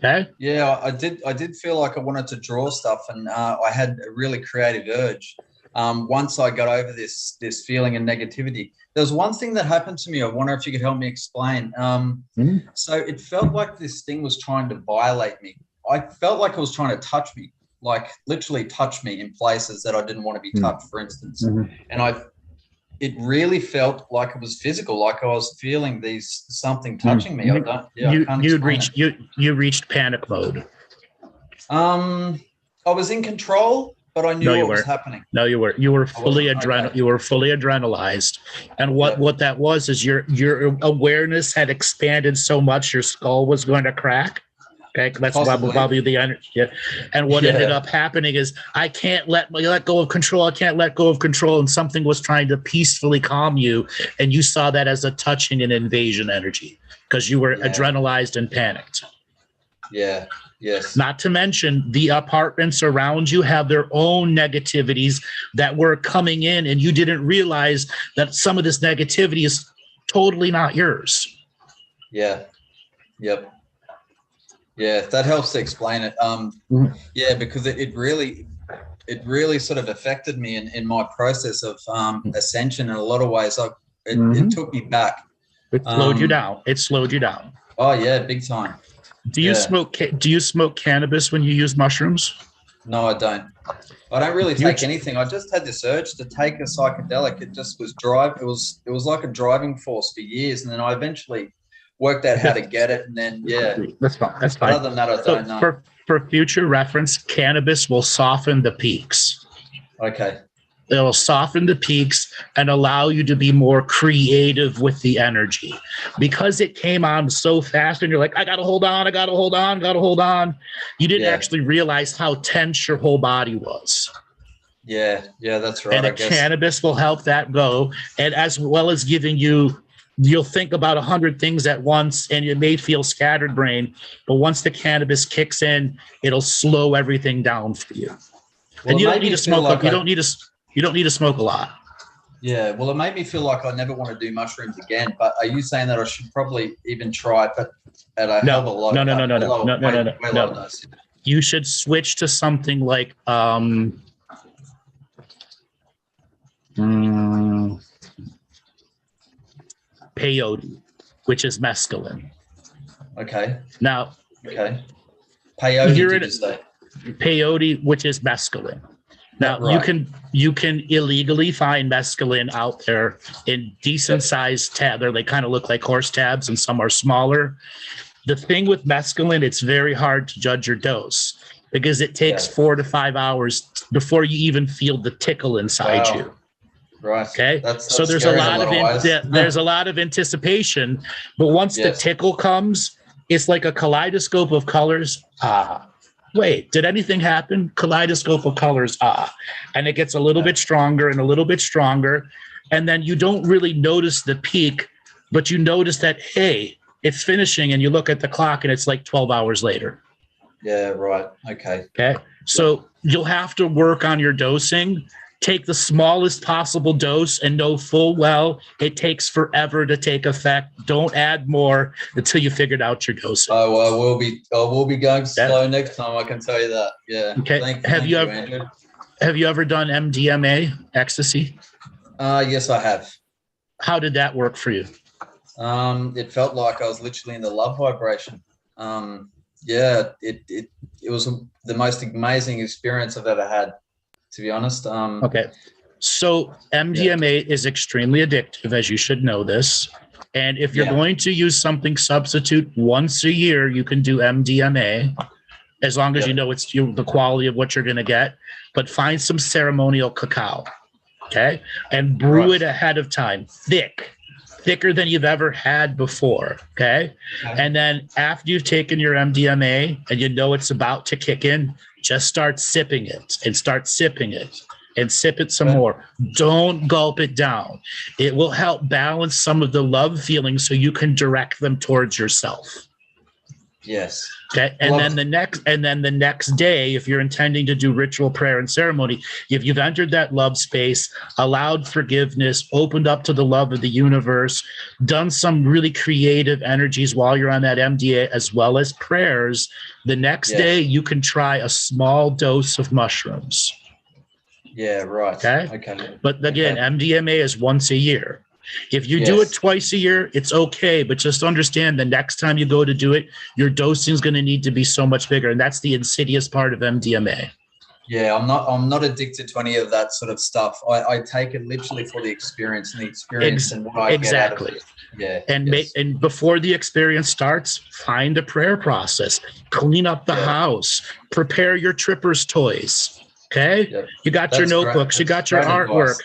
Okay. Yeah, I did feel like I wanted to draw stuff, and I had a really creative urge. Once I got over this feeling of negativity, there was one thing that happened to me. I wonder if you could help me explain. So it felt like this thing was trying to violate me. I felt like it was trying to touch me, like literally touch me in places that I didn't want to be touched, for instance. And it really felt like it was physical, like I was feeling something touching me. You reached panic mode. I was in control, but I knew what was happening. No, you were. You were fully You were fully adrenalized, and what that was is your awareness had expanded so much your skull was going to crack. Okay, that's probably the energy. Yeah. And what ended up happening is I can't let go of control. I can't let go of control, and something was trying to peacefully calm you, and you saw that as a touching and invasion energy because you were adrenalized and panicked. Yeah. Yes. Not to mention the apartments around you have their own negativities that were coming in, and you didn't realize that some of this negativity is totally not yours. Yeah. Yep. Yeah, that helps to explain it. Yeah, because it really sort of affected me in my process of ascension in a lot of ways. It took me back. It slowed you down. It slowed you down. Oh yeah, big time. Do you smoke cannabis when you use mushrooms? No, I don't. I don't really take anything. I just had this urge to take a psychedelic. It just was It was like a driving force for years, and then I eventually worked out how to get it, and then that's fine. But other than that, I don't know. For future reference, cannabis will soften the peaks. Okay. It'll soften the peaks and allow you to be more creative with the energy. Because it came on so fast and you're like, I got to hold on. You didn't actually realize how tense your whole body was. Yeah, that's right. And cannabis will help that go. And as well as giving you'll think about 100 things at once and you may feel scattered brain. But once the cannabis kicks in, it'll slow everything down for you. Well, and you don't need to smoke. You don't need to smoke a lot. Yeah, well, it made me feel like I never want to do mushrooms again. But are you saying that I should probably even try it, but at a hell of a lot? No. You should switch to something like peyote, which is mescaline. Okay. Now, Okay. Peyote, you're did in you say? peyote, which is mescaline. Now, Right. you can illegally find mescaline out there in decent sized tab. They kind of look like horse tabs, and some are smaller. The thing with mescaline, it's very hard to judge your dose because it takes 4 to 5 hours before you even feel the tickle inside you. Right. Okay. That's So there's a scary in lot of ways. there's a lot of anticipation, but once the tickle comes, it's like a kaleidoscope of colors. Wait, did anything happen? Kaleidoscope of colors. And it gets a little bit stronger and a little bit stronger. And then you don't really notice the peak, but you notice that, hey, it's finishing, and you look at the clock and it's like 12 hours later. Yeah, right. Okay. Okay. So you'll have to work on your dosing. Take the smallest possible dose and know full well it takes forever to take effect. Don't add more until you figured out your dosing. Oh, I will be going slow next time, I can tell you that. Yeah. Okay. Thank you, Andrew. Have you ever done MDMA, ecstasy? Yes, I have. How did that work for you? It felt like I was literally in the love vibration. Yeah, it was the most amazing experience I've ever had, to be honest. Okay. So MDMA is extremely addictive, as you should know this. And if you're going to use something substitute once a year, you can do MDMA, as long as you know it's the quality of what you're going to get. But find some ceremonial cacao, okay? And brew it ahead of time, thicker than you've ever had before, okay? And then after you've taken your MDMA and you know it's about to kick in, just start sipping it and start sipping it and sip it some more. Don't gulp it down. It will help balance some of the love feelings so you can direct them towards yourself. Yes. Okay. And then the next day, if you're intending to do ritual prayer and ceremony, if you've entered that love space, allowed forgiveness, opened up to the love of the universe, done some really creative energies while you're on that MDA, as well as prayers, the next day you can try a small dose of mushrooms. Yeah, right. Okay. But again, MDMA is once a year. If you do it twice a year, it's okay, but just understand the next time you go to do it, your dosing is going to need to be so much bigger, and that's the insidious part of MDMA. Yeah, I'm not addicted to any of that sort of stuff. I take it literally for the experience and what I get out of it. Yeah. And before the experience starts, find a prayer process, clean up the house, prepare your trippers toys. Okay, you got your notebooks, you got your artwork.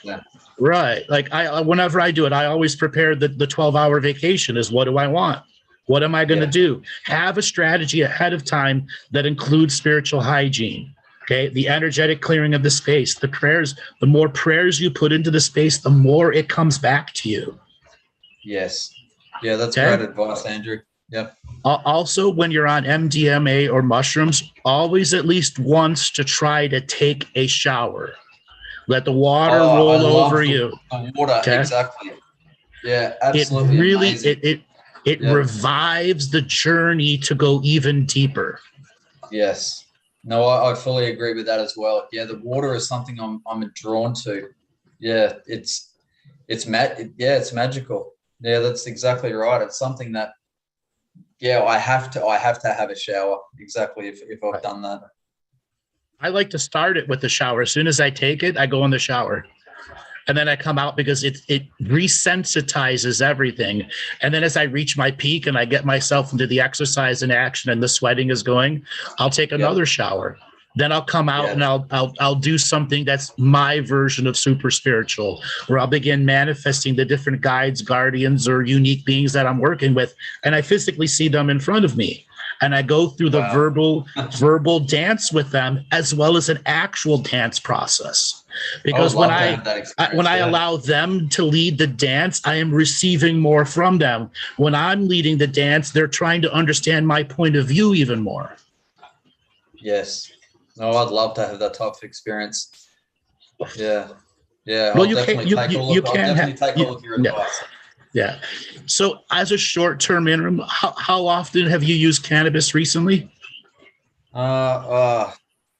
Right. Like whenever I do it, I always prepare the 12-hour vacation is what do I want? What am I going to do? Have a strategy ahead of time that includes spiritual hygiene. Okay. The energetic clearing of the space, the prayers, the more prayers you put into the space, the more it comes back to you. Yes. Yeah, that's great advice, Andrew. Yeah. Also, when you're on MDMA or mushrooms, always at least once to try to take a shower. Let the water roll over you. The water, exactly. Yeah, absolutely. It really it revives the journey to go even deeper. Yes. No, I fully agree with that as well. Yeah, the water is something I'm drawn to. Yeah, it's magical. Yeah, that's exactly right. It's something that I have to have a shower. Exactly, if I've done that. I like to start it with the shower. As soon as I take it, I go in the shower. And then I come out because it resensitizes everything. And then as I reach my peak and I get myself into the exercise and action and the sweating is going, I'll take another shower. Then I'll come out and I'll do something that's my version of super spiritual, where I'll begin manifesting the different guides, guardians, or unique beings that I'm working with. And I physically see them in front of me. And I go through the verbal dance with them, as well as an actual dance process. Because when I allow them to lead the dance, I am receiving more from them. When I'm leading the dance, they're trying to understand my point of view even more. Yes. No, I'd love to have that type of experience. Yeah. Yeah. Well, I'll definitely take all of your advice. Yeah. So as a short-term interim, how often have you used cannabis recently?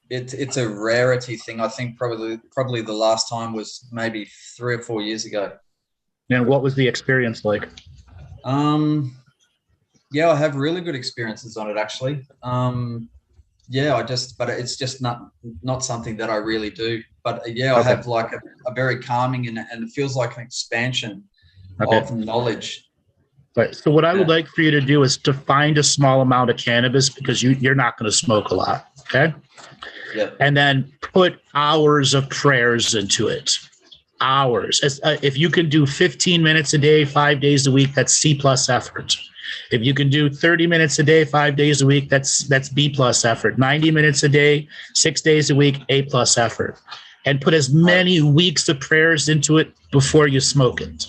It's a rarity thing. I think probably the last time was maybe 3 or 4 years ago. And what was the experience like? Yeah, I have really good experiences on it, actually. Yeah, but it's just not something that I really do. But yeah, I have like a very calming and it feels like an expansion of knowledge. Right. So what I would like for you to do is to find a small amount of cannabis, because you're not going to smoke a lot. Okay. Yep. And then put hours of prayers into it. Hours. If you can do 15 minutes a day, 5 days a week, that's C+ effort. If you can do 30 minutes a day, 5 days a week, that's B+ effort. 90 minutes a day, 6 days a week, A+ effort. And put as many weeks of prayers into it before you smoke it.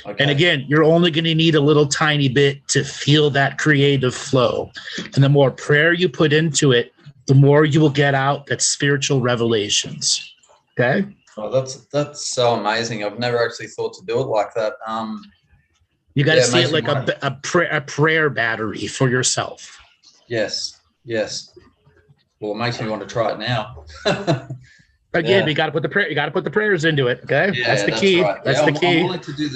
Okay. And again, you're only going to need a little tiny bit to feel that creative flow. And the more prayer you put into it, the more you will get out that spiritual revelations. Okay? Oh, that's so amazing. I've never actually thought to do it like that. You got to see it like a prayer battery for yourself. Yes. Well, it makes me want to try it now. Again, you got to put the prayers into it. Okay, yeah, that's the key. Right. That's the key. I'm willing to do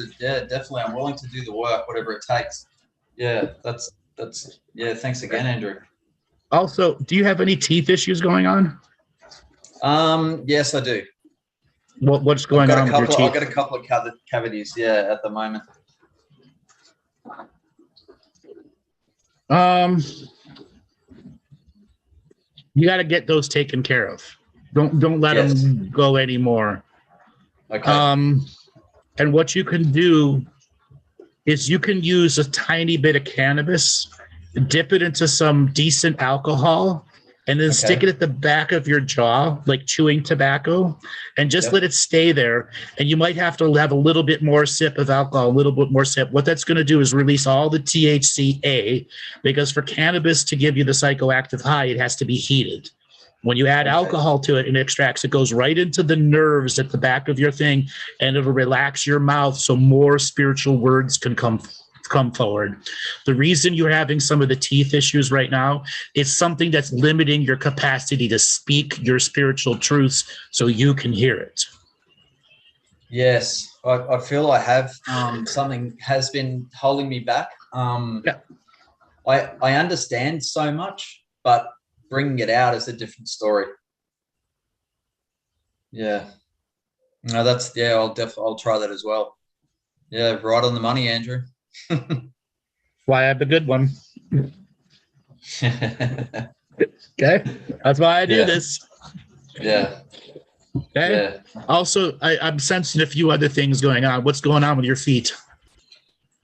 definitely. I'm willing to do the work, whatever it takes. Yeah, that's. Yeah, thanks again, Andrew. Also, do you have any teeth issues going on? Yes, I do. What's going on with your teeth? I've got a couple of cavities. Yeah, at the moment. You got to get those taken care of. Don't let them go anymore. Okay. And what you can do is you can use a tiny bit of cannabis, dip it into some decent alcohol, and then stick it at the back of your jaw, like chewing tobacco, and just let it stay there. And you might have to have a little bit more sip of alcohol, a little bit more sip. What that's going to do is release all the THCA, because for cannabis to give you the psychoactive high, it has to be heated. When you add alcohol to it and it extracts, it goes right into the nerves at the back of your thing, and it'll relax your mouth so more spiritual words can come forward. The reason you're having some of the teeth issues right now is something that's limiting your capacity to speak your spiritual truths so you can hear it. Yes, I feel I have something has been holding me back. I understand so much, but bringing it out is a different story. Yeah. No, I'll try that as well. Yeah, right on the money, Andrew. Why I have the good one. Okay, that's why I do this. Yeah. Okay. Yeah. Also, I'm sensing a few other things going on. What's going on with your feet?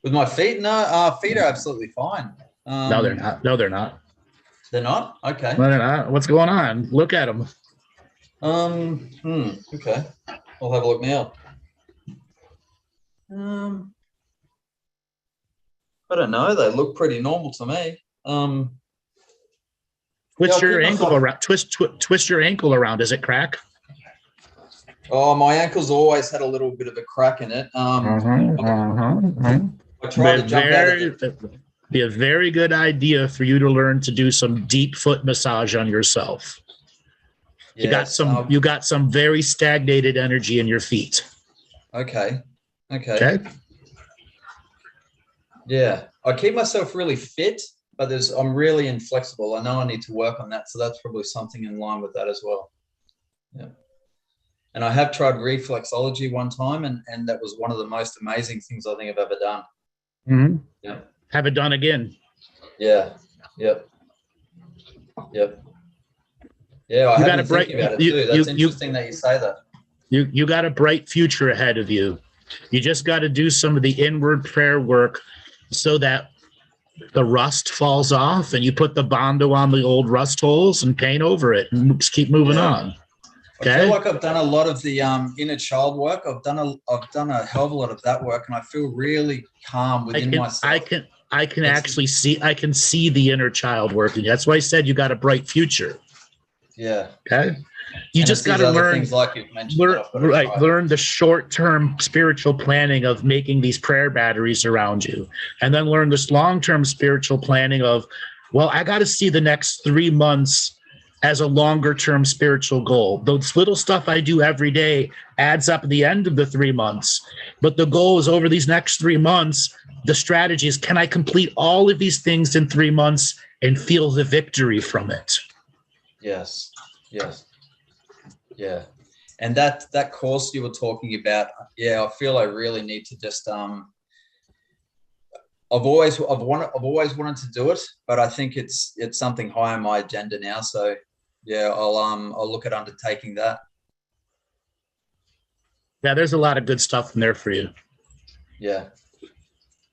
With my feet? No, feet are absolutely fine. No, they're not. They're not? Okay. No, they're not. What's going on? Look at them. Okay. I'll have a look now. I don't know. They look pretty normal to me. Twist your ankle around. Twist your ankle around. Does it crack? Oh, my ankle's always had a little bit of a crack in it. I tried to jump out of it. Be a very good idea for you to learn to do some deep foot massage on yourself. Yes, you got some very stagnated energy in your feet. Okay. Yeah, I keep myself really fit, but I'm really inflexible. I know I need to work on that, so that's probably something in line with that as well. Yeah. And I have tried reflexology one time, and that was one of the most amazing things I think I've ever done. Mm-hmm. Yeah. Have it done again. Yeah. Yep. Yeah, I have been thinking about it too. That's interesting that you say that. You got a bright future ahead of you. You just got to do some of the inward prayer work so that the rust falls off, and you put the Bondo on the old rust holes and paint over it and just keep moving on. Okay? I feel like I've done a lot of the inner child work. I've done a hell of a lot of that work, and I feel really calm within myself. I can actually see the inner child working. That's why I said you got a bright future. Yeah. Okay. You just got to learn things like you've mentioned. Learn the short-term spiritual planning of making these prayer batteries around you, and then learn this long-term spiritual planning of, well, I got to see the next 3 months as a longer term spiritual goal. Those little stuff I do every day adds up at the end of the 3 months. But the goal is over these next 3 months, the strategy is, can I complete all of these things in 3 months and feel the victory from it? Yes. Yeah. And that course you were talking about, yeah, I feel I really need to just I've always wanted to do it, but I think it's something high on my agenda now. So yeah, I'll look at undertaking that. Yeah, there's a lot of good stuff in there for you. Yeah,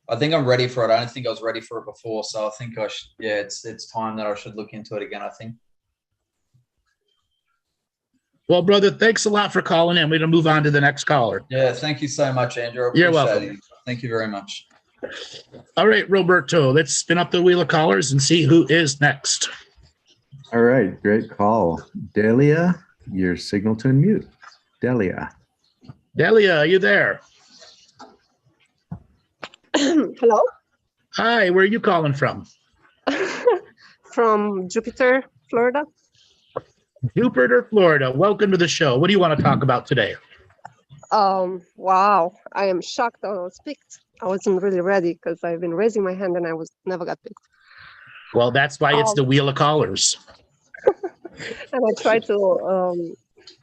I think I'm ready for it. I don't think I was ready for it before, so I think I should. Yeah, it's time that I should look into it again, I think. Well, brother, thanks a lot for calling in. We're going to move on to the next caller. Yeah, thank you so much, Andrew. You're welcome. It. Thank you very much. All right, Roberto, let's spin up the wheel of callers and see who is next. All right, great call. Delia, your signal to unmute. Delia, are you there? Hello? Hi, where are you calling from? From Jupiter, Florida. Jupiter, Florida. Welcome to the show. What do you want to talk about today? Wow, I am shocked I was picked. I wasn't really ready because I've been raising my hand and I never got picked. Well, that's why it's the wheel of callers. And I tried to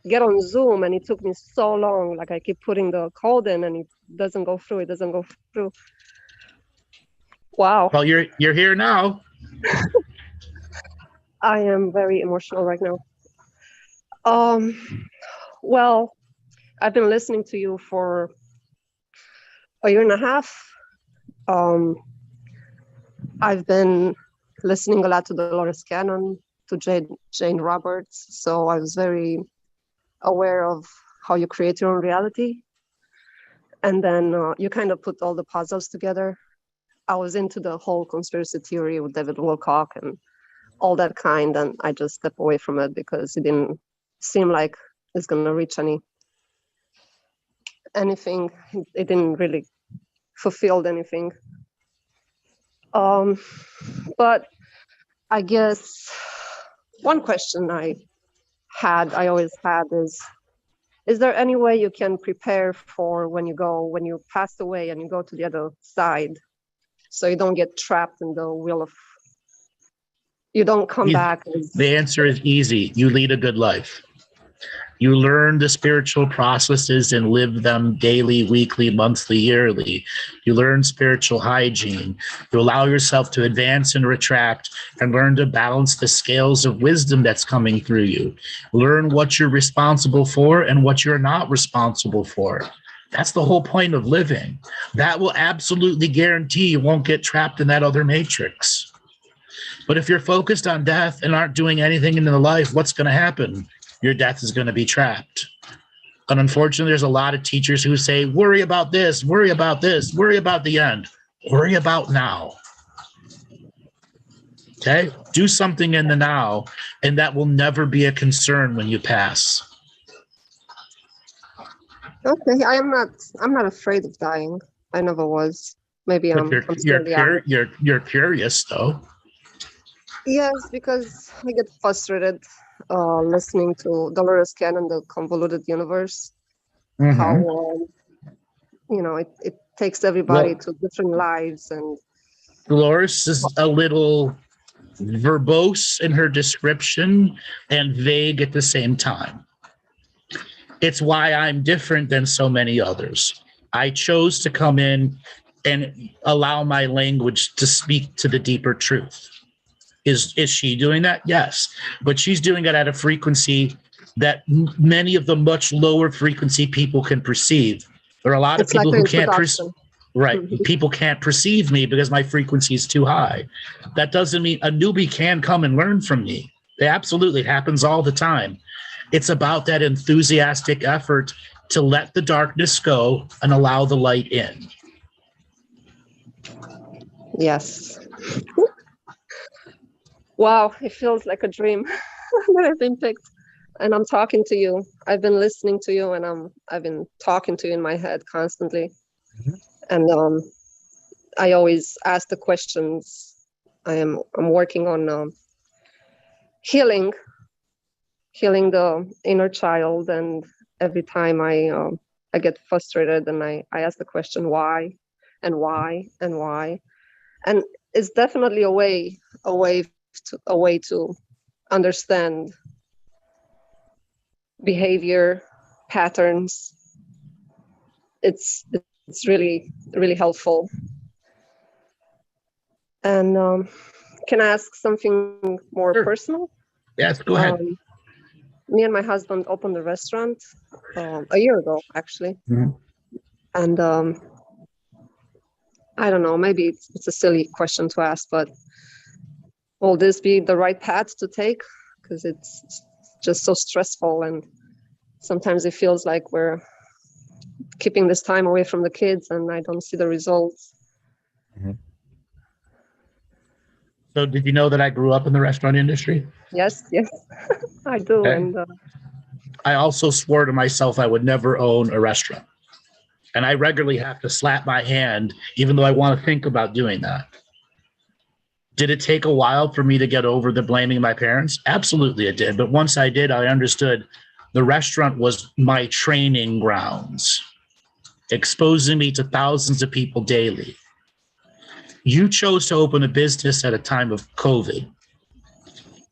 get on Zoom and it took me so long. Like I keep putting the code in and it doesn't go through. Wow. Well, you're here now. I am very emotional right now. Well, I've been listening to you for a year and a half. I've been listening a lot to Dolores Cannon, to Jane Roberts. So I was very aware of how you create your own reality. And then you kind of put all the puzzles together. I was into the whole conspiracy theory with David Wilcock and all that kind. And I just stepped away from it because it didn't seem like it's going to reach anything. It didn't really fulfill anything. But I guess one question I always had is there any way you can prepare for when you pass away and you go to the other side, so you don't get trapped in the wheel of, you don't come back? The answer is easy. You lead a good life. You learn the spiritual processes and live them daily, weekly, monthly, yearly. You learn spiritual hygiene. You allow yourself to advance and retract and learn to balance the scales of wisdom that's coming through you. Learn what you're responsible for and what you're not responsible for. That's the whole point of living. That will absolutely guarantee you won't get trapped in that other matrix. But if you're focused on death and aren't doing anything in the life, what's going to happen? Your death is going to be trapped. And unfortunately, there's a lot of teachers who say, worry about this, worry about this, worry about the end. Worry about now. Okay? Do something in the now, and that will never be a concern when you pass. Okay, I'm not afraid of dying. I never was. Maybe I'm you're curious though. Yes, because I get frustrated listening to Dolores Cannon, The Convoluted Universe. Mm-hmm. How it takes everybody to different lives, and Dolores is a little verbose in her description and vague at the same time. It's why I'm different than so many others. I chose to come in and allow my language to speak to the deeper truth. Is she doing that? Yes. But she's doing it at a frequency that many of the much lower frequency people can perceive. There are a lot of people who can't perceive. Right. Mm-hmm. People can't perceive me because my frequency is too high. That doesn't mean a newbie can come and learn from me. It absolutely happens all the time. It's about that enthusiastic effort to let the darkness go and allow the light in. Yes. Wow, it feels like a dream that I've been picked. And I'm talking to you. I've been listening to you, and I've been talking to you in my head constantly. Mm-hmm. And I always ask the questions. I'm working on healing healing the inner child. And every time I get frustrated and I ask the question why and why and why. And it's definitely a way to understand behavior patterns. It's really, really helpful. And can I ask something more Sure. personal? Yes, go ahead. Me and my husband opened a restaurant a year ago, actually. Mhm. And I don't know, maybe it's a silly question to ask, but will this be the right path to take? Because it's just so stressful, and sometimes it feels like we're keeping this time away from the kids, and I don't see the results. So did you know that I grew up in the restaurant industry? Yes, I do. Okay. And I also swore to myself I would never own a restaurant. And I regularly have to slap my hand, even though I want to think about doing that. Did it take a while for me to get over the blaming my parents? Absolutely it did. But once I did, I understood the restaurant was my training grounds, exposing me to thousands of people daily. You chose to open a business at a time of COVID.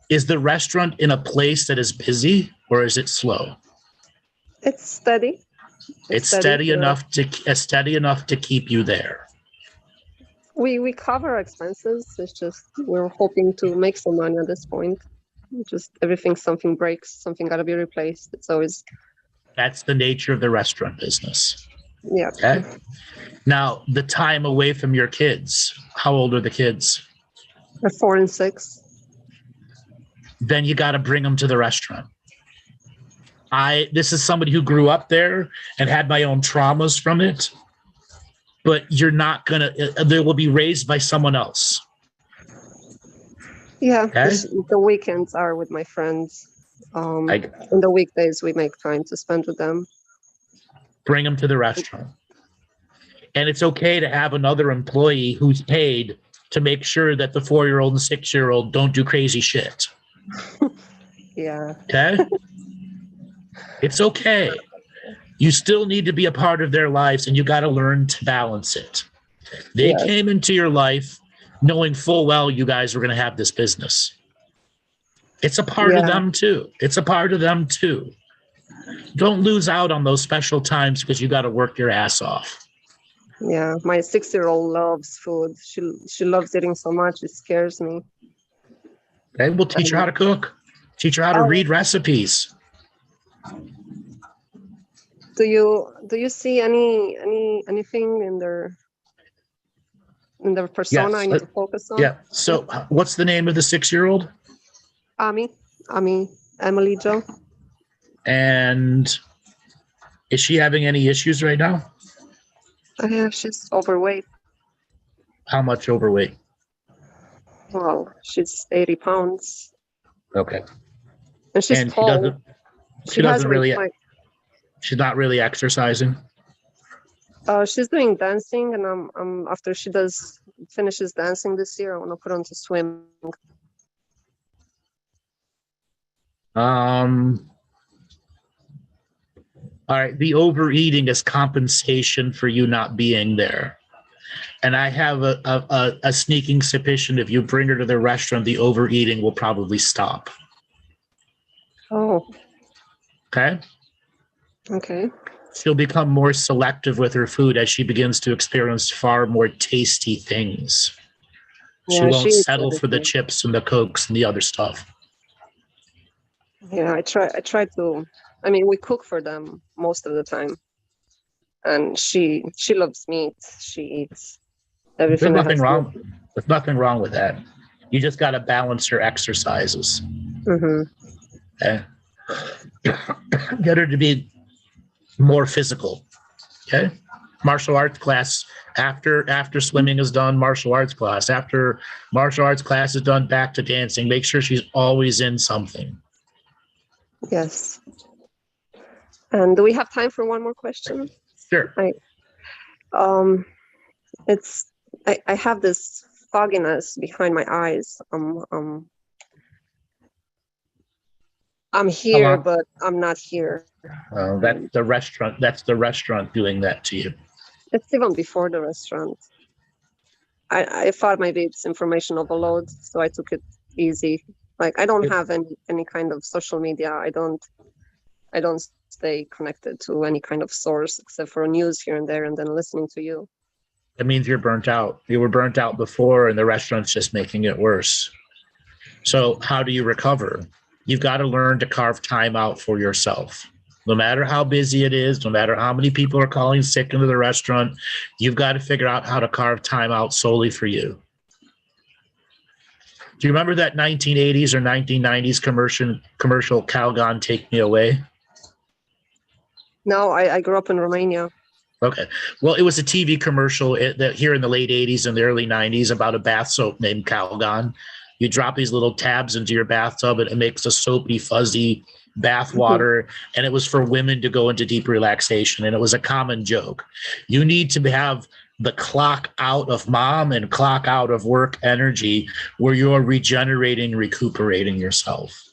Is the restaurant in a place that is busy, or is it slow? it's steady. It's steady enough to keep you there. We cover expenses. It's just we're hoping to make some money at this point. Just something breaks, something got to be replaced. It's always, That's the nature of the restaurant business. yeah. Okay. Now, the time away from your kids. How old are the kids? They're 4 and 6. Then you got to bring them to the restaurant. This is somebody who grew up there and had my own traumas from it, but you're not gonna. They will be raised by someone else. Yeah, Okay. the weekends are with my friends. And the weekdays we make time to spend with them. Bring them to the restaurant. And it's okay to have another employee who's paid to make sure that the 4-year-old and 6-year-old don't do crazy shit. Yeah. Okay? It's okay. You still need to be a part of their lives, and you got to learn to balance it. They came into your life knowing full well you guys were going to have this business. It's a part of them too. It's a part of them too. Don't lose out on those special times because you got to work your ass off. Yeah, my 6-year-old loves food. She loves eating so much it scares me. Okay, we'll teach her how to cook. Teach her how to read recipes. Do you see anything in their persona I need to focus on? Yeah. So what's the name of the 6-year-old? Ami, Emily Jo. And is she having any issues right now? Yeah, she's overweight. How much overweight? Well, she's 80 pounds. Okay. And she's tall. She's not really exercising. She's doing dancing, and after she finishes dancing this year, I want to put her on to swim. All right. The overeating is compensation for you not being there. And I have a sneaking suspicion if you bring her to the restaurant, the overeating will probably stop. Oh. Okay. Okay. She'll become more selective with her food as she begins to experience far more tasty things. She won't settle for the chips and the Cokes and the other stuff. Yeah, I try to. I mean, we cook for them most of the time, and she loves meat. She eats everything. There's nothing wrong with that. You just got to balance your exercises. Mm-hmm. Okay. Get her to be more physical. Okay. Martial arts class after swimming is done. Martial arts class after martial arts class is done. Back to dancing. Make sure she's always in something. Yes. And do we have time for one more question? Sure. I have this fogginess behind my eyes. I'm here, but I'm not here. That's the restaurant. That's the restaurant doing that to you. It's even before the restaurant. I thought maybe it's information overload, so I took it easy. Like I don't have any kind of social media. I don't stay connected to any kind of source except for news here and there, and then listening to you. It means you're burnt out. You were burnt out before, and the restaurant's just making it worse. So how do you recover? You've got to learn to carve time out for yourself. No matter how busy it is, no matter how many people are calling sick into the restaurant, you've got to figure out how to carve time out solely for you. Do you remember that 1980s or 1990s commercial Calgon Take Me Away? No, I grew up in Romania. Okay. Well, it was a TV commercial here in the late 80s and the early 90s about a bath soap named Calgon. You drop these little tabs into your bathtub and it makes a soapy, fuzzy bath water. And it was for women to go into deep relaxation. And it was a common joke. You need to have the clock out of mom and clock out of work energy where you're regenerating, recuperating yourself.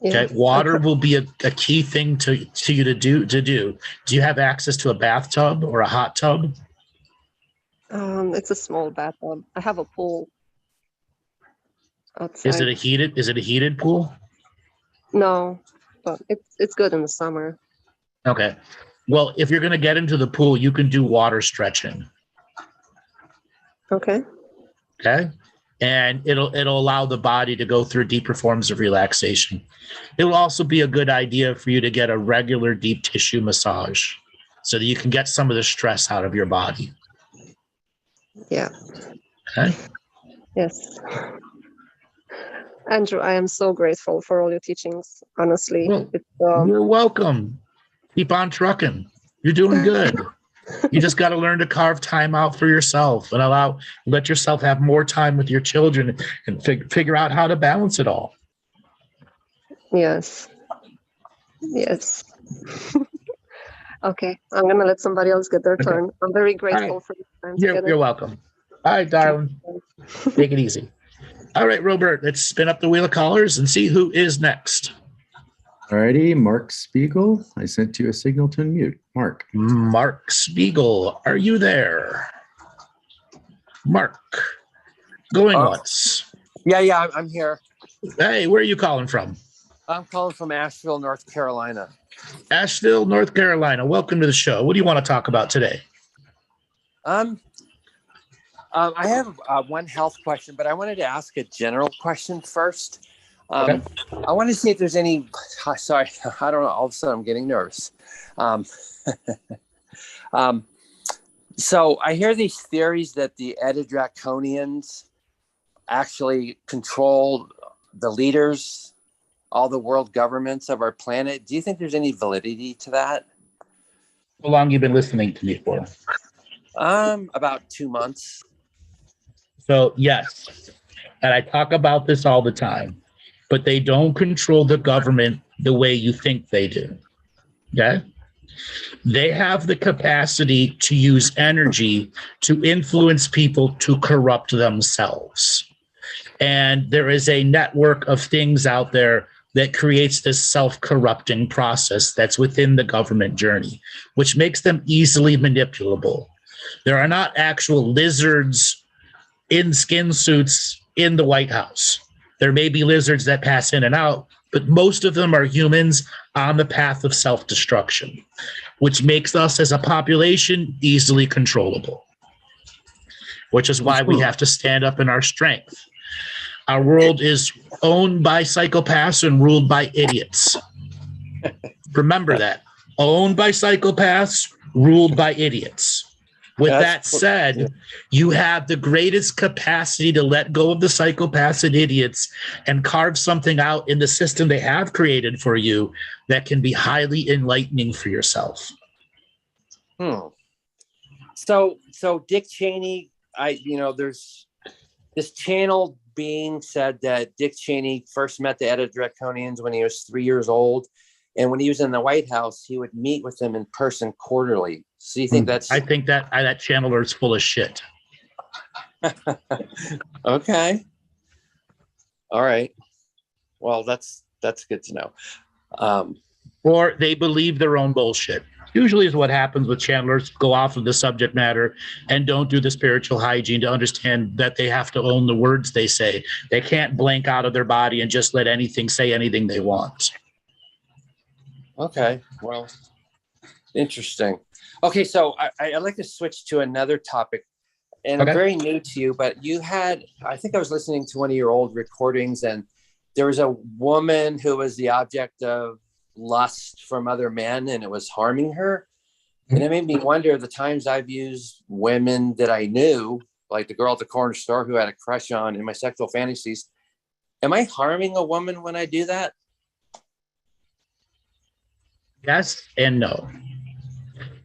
Yeah. Okay, water will be a key thing to you to do. Do you have access to a bathtub or a hot tub? It's a small bathtub. I have a pool outside. Is it a heated pool? No, but it's good in the summer. Okay. Well, if you're going to get into the pool, you can do water stretching. Okay. Okay. And it'll allow the body to go through deeper forms of relaxation. It will also be a good idea for you to get a regular deep tissue massage so that you can get some of the stress out of your body. Yeah. Okay. Yes. Andrew, I am so grateful for all your teachings. Honestly, well, you're welcome. Keep on trucking. You're doing good. You just got to learn to carve time out for yourself and let yourself have more time with your children and figure out how to balance it all. Yes. Yes. Okay. I'm going to let somebody else get their turn. I'm very grateful for your time. You're welcome. All right, darling. Take it easy. All right, Robert, let's spin up the wheel of callers and see who is next. Alrighty, Mark Spiegel. I sent you a signal to unmute. Mark Spiegel, are you there? Mark, going once. Yeah, I'm here. Hey, where are you calling from? I'm calling from Asheville, North Carolina. Asheville, North Carolina. Welcome to the show. What do you want to talk about today? I have one health question, but I wanted to ask a general question first. Okay. I want to see if there's any. Sorry, I don't know. All of a sudden, I'm getting nervous. So I hear these theories that the Draconians actually control the leaders, all the world governments of our planet. Do you think there's any validity to that? How long you been listening to me for? About 2 months. So yes, and I talk about this all the time, but they don't control the government the way you think they do. Okay? They have the capacity to use energy to influence people to corrupt themselves. And there is a network of things out there that creates this self-corrupting process that's within the government journey, which makes them easily manipulable. There are not actual lizards in skin suits in the White House. There may be lizards that pass in and out, but most of them are humans on the path of self-destruction, which makes us as a population easily controllable, which is why we have to stand up in our strength. Our world is owned by psychopaths and ruled by idiots. Remember that. Owned by psychopaths, ruled by idiots. With that said, you have the greatest capacity to let go of the psychopaths and idiots and carve something out in the system they have created for you that can be highly enlightening for yourself. So Dick Cheney, there's this channel being said that Dick Cheney first met the Draconians when he was 3 years old. And when he was in the White House, he would meet with them in person quarterly. So you think that's... I think that channeler is full of shit. Okay. All right. Well, that's good to know. Or they believe their own bullshit. Usually is what happens with channelers, go off of the subject matter and don't do the spiritual hygiene to understand that they have to own the words they say. They can't blank out of their body and just let anything say anything they want. Okay, well, interesting. Okay, so I'd like to switch to another topic. And Okay. I'm very new to you, but you had, I think I was listening to one of your old recordings, and there was a woman who was the object of lust from other men, and it was harming her. And it made me wonder the times I've used women that I knew, like the girl at the corner store who had a crush on in my sexual fantasies. Am I harming a woman when I do that? Yes and no.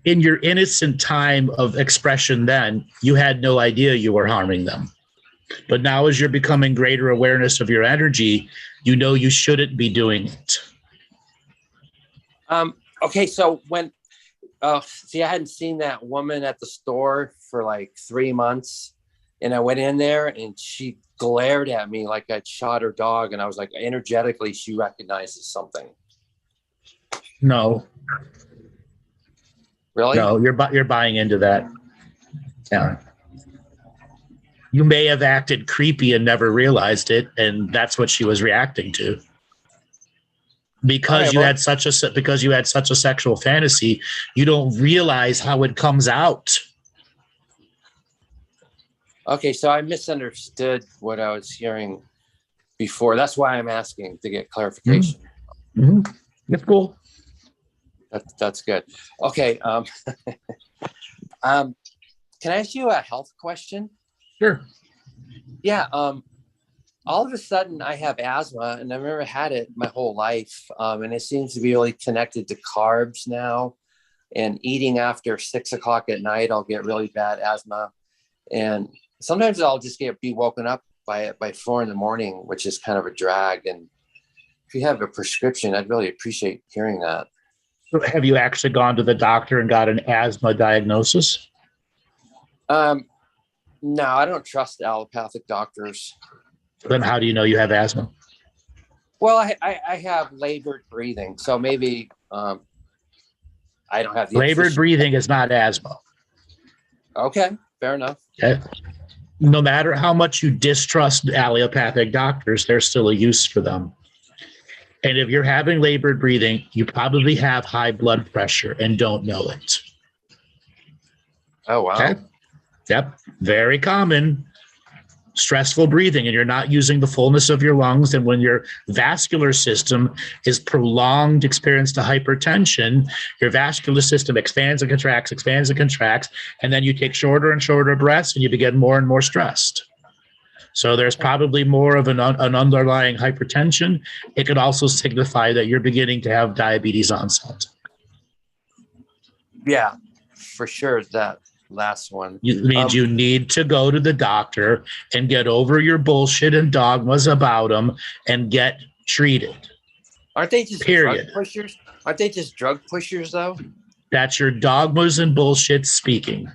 In your innocent time of expression then, you had no idea you were harming them. But now as you're becoming greater awareness of your energy, you know you shouldn't be doing it. Okay, so when, see, I hadn't seen that woman at the store for like 3 months, and I went in there and she glared at me like I'd shot her dog, and I was like, energetically, she recognizes something. No. Really? No, you're buying into that. Yeah. You may have acted creepy and never realized it, and that's what she was reacting to. Because you had such a sexual fantasy, you don't realize how it comes out. Okay, so I misunderstood what I was hearing before. That's why I'm asking to get clarification. Mm-hmm. It's cool. That's good. Okay. Can I ask you a health question? Sure. Yeah. All of a sudden I have asthma, and I've never had it my whole life. And it seems to be really connected to carbs now, and eating after 6 o'clock at night, I'll get really bad asthma. And sometimes I'll just be woken up by it by 4 a.m, which is kind of a drag. And if you have a prescription, I'd really appreciate hearing that. Have you actually gone to the doctor and got an asthma diagnosis? No, I don't trust allopathic doctors. Then how do you know you have asthma? Well, I have labored breathing, so maybe I don't have the labored breathing is not asthma. Okay, fair enough. Okay. No matter how much you distrust allopathic doctors, there's still a use for them. And if you're having labored breathing, you probably have high blood pressure and don't know it. Oh, wow. Okay? Yep. Very common. Stressful breathing, and you're not using the fullness of your lungs. And when your vascular system is prolonged experience to hypertension, your vascular system expands and contracts, and then you take shorter and shorter breaths and you begin more and more stressed. So there's probably more of an underlying hypertension. It could also signify that you're beginning to have diabetes onset. Yeah, for sure. That last one. It means you need to go to the doctor and get over your bullshit and dogmas about them and get treated. Aren't they just drug pushers? Aren't they just drug pushers, though? That's your dogmas and bullshit speaking.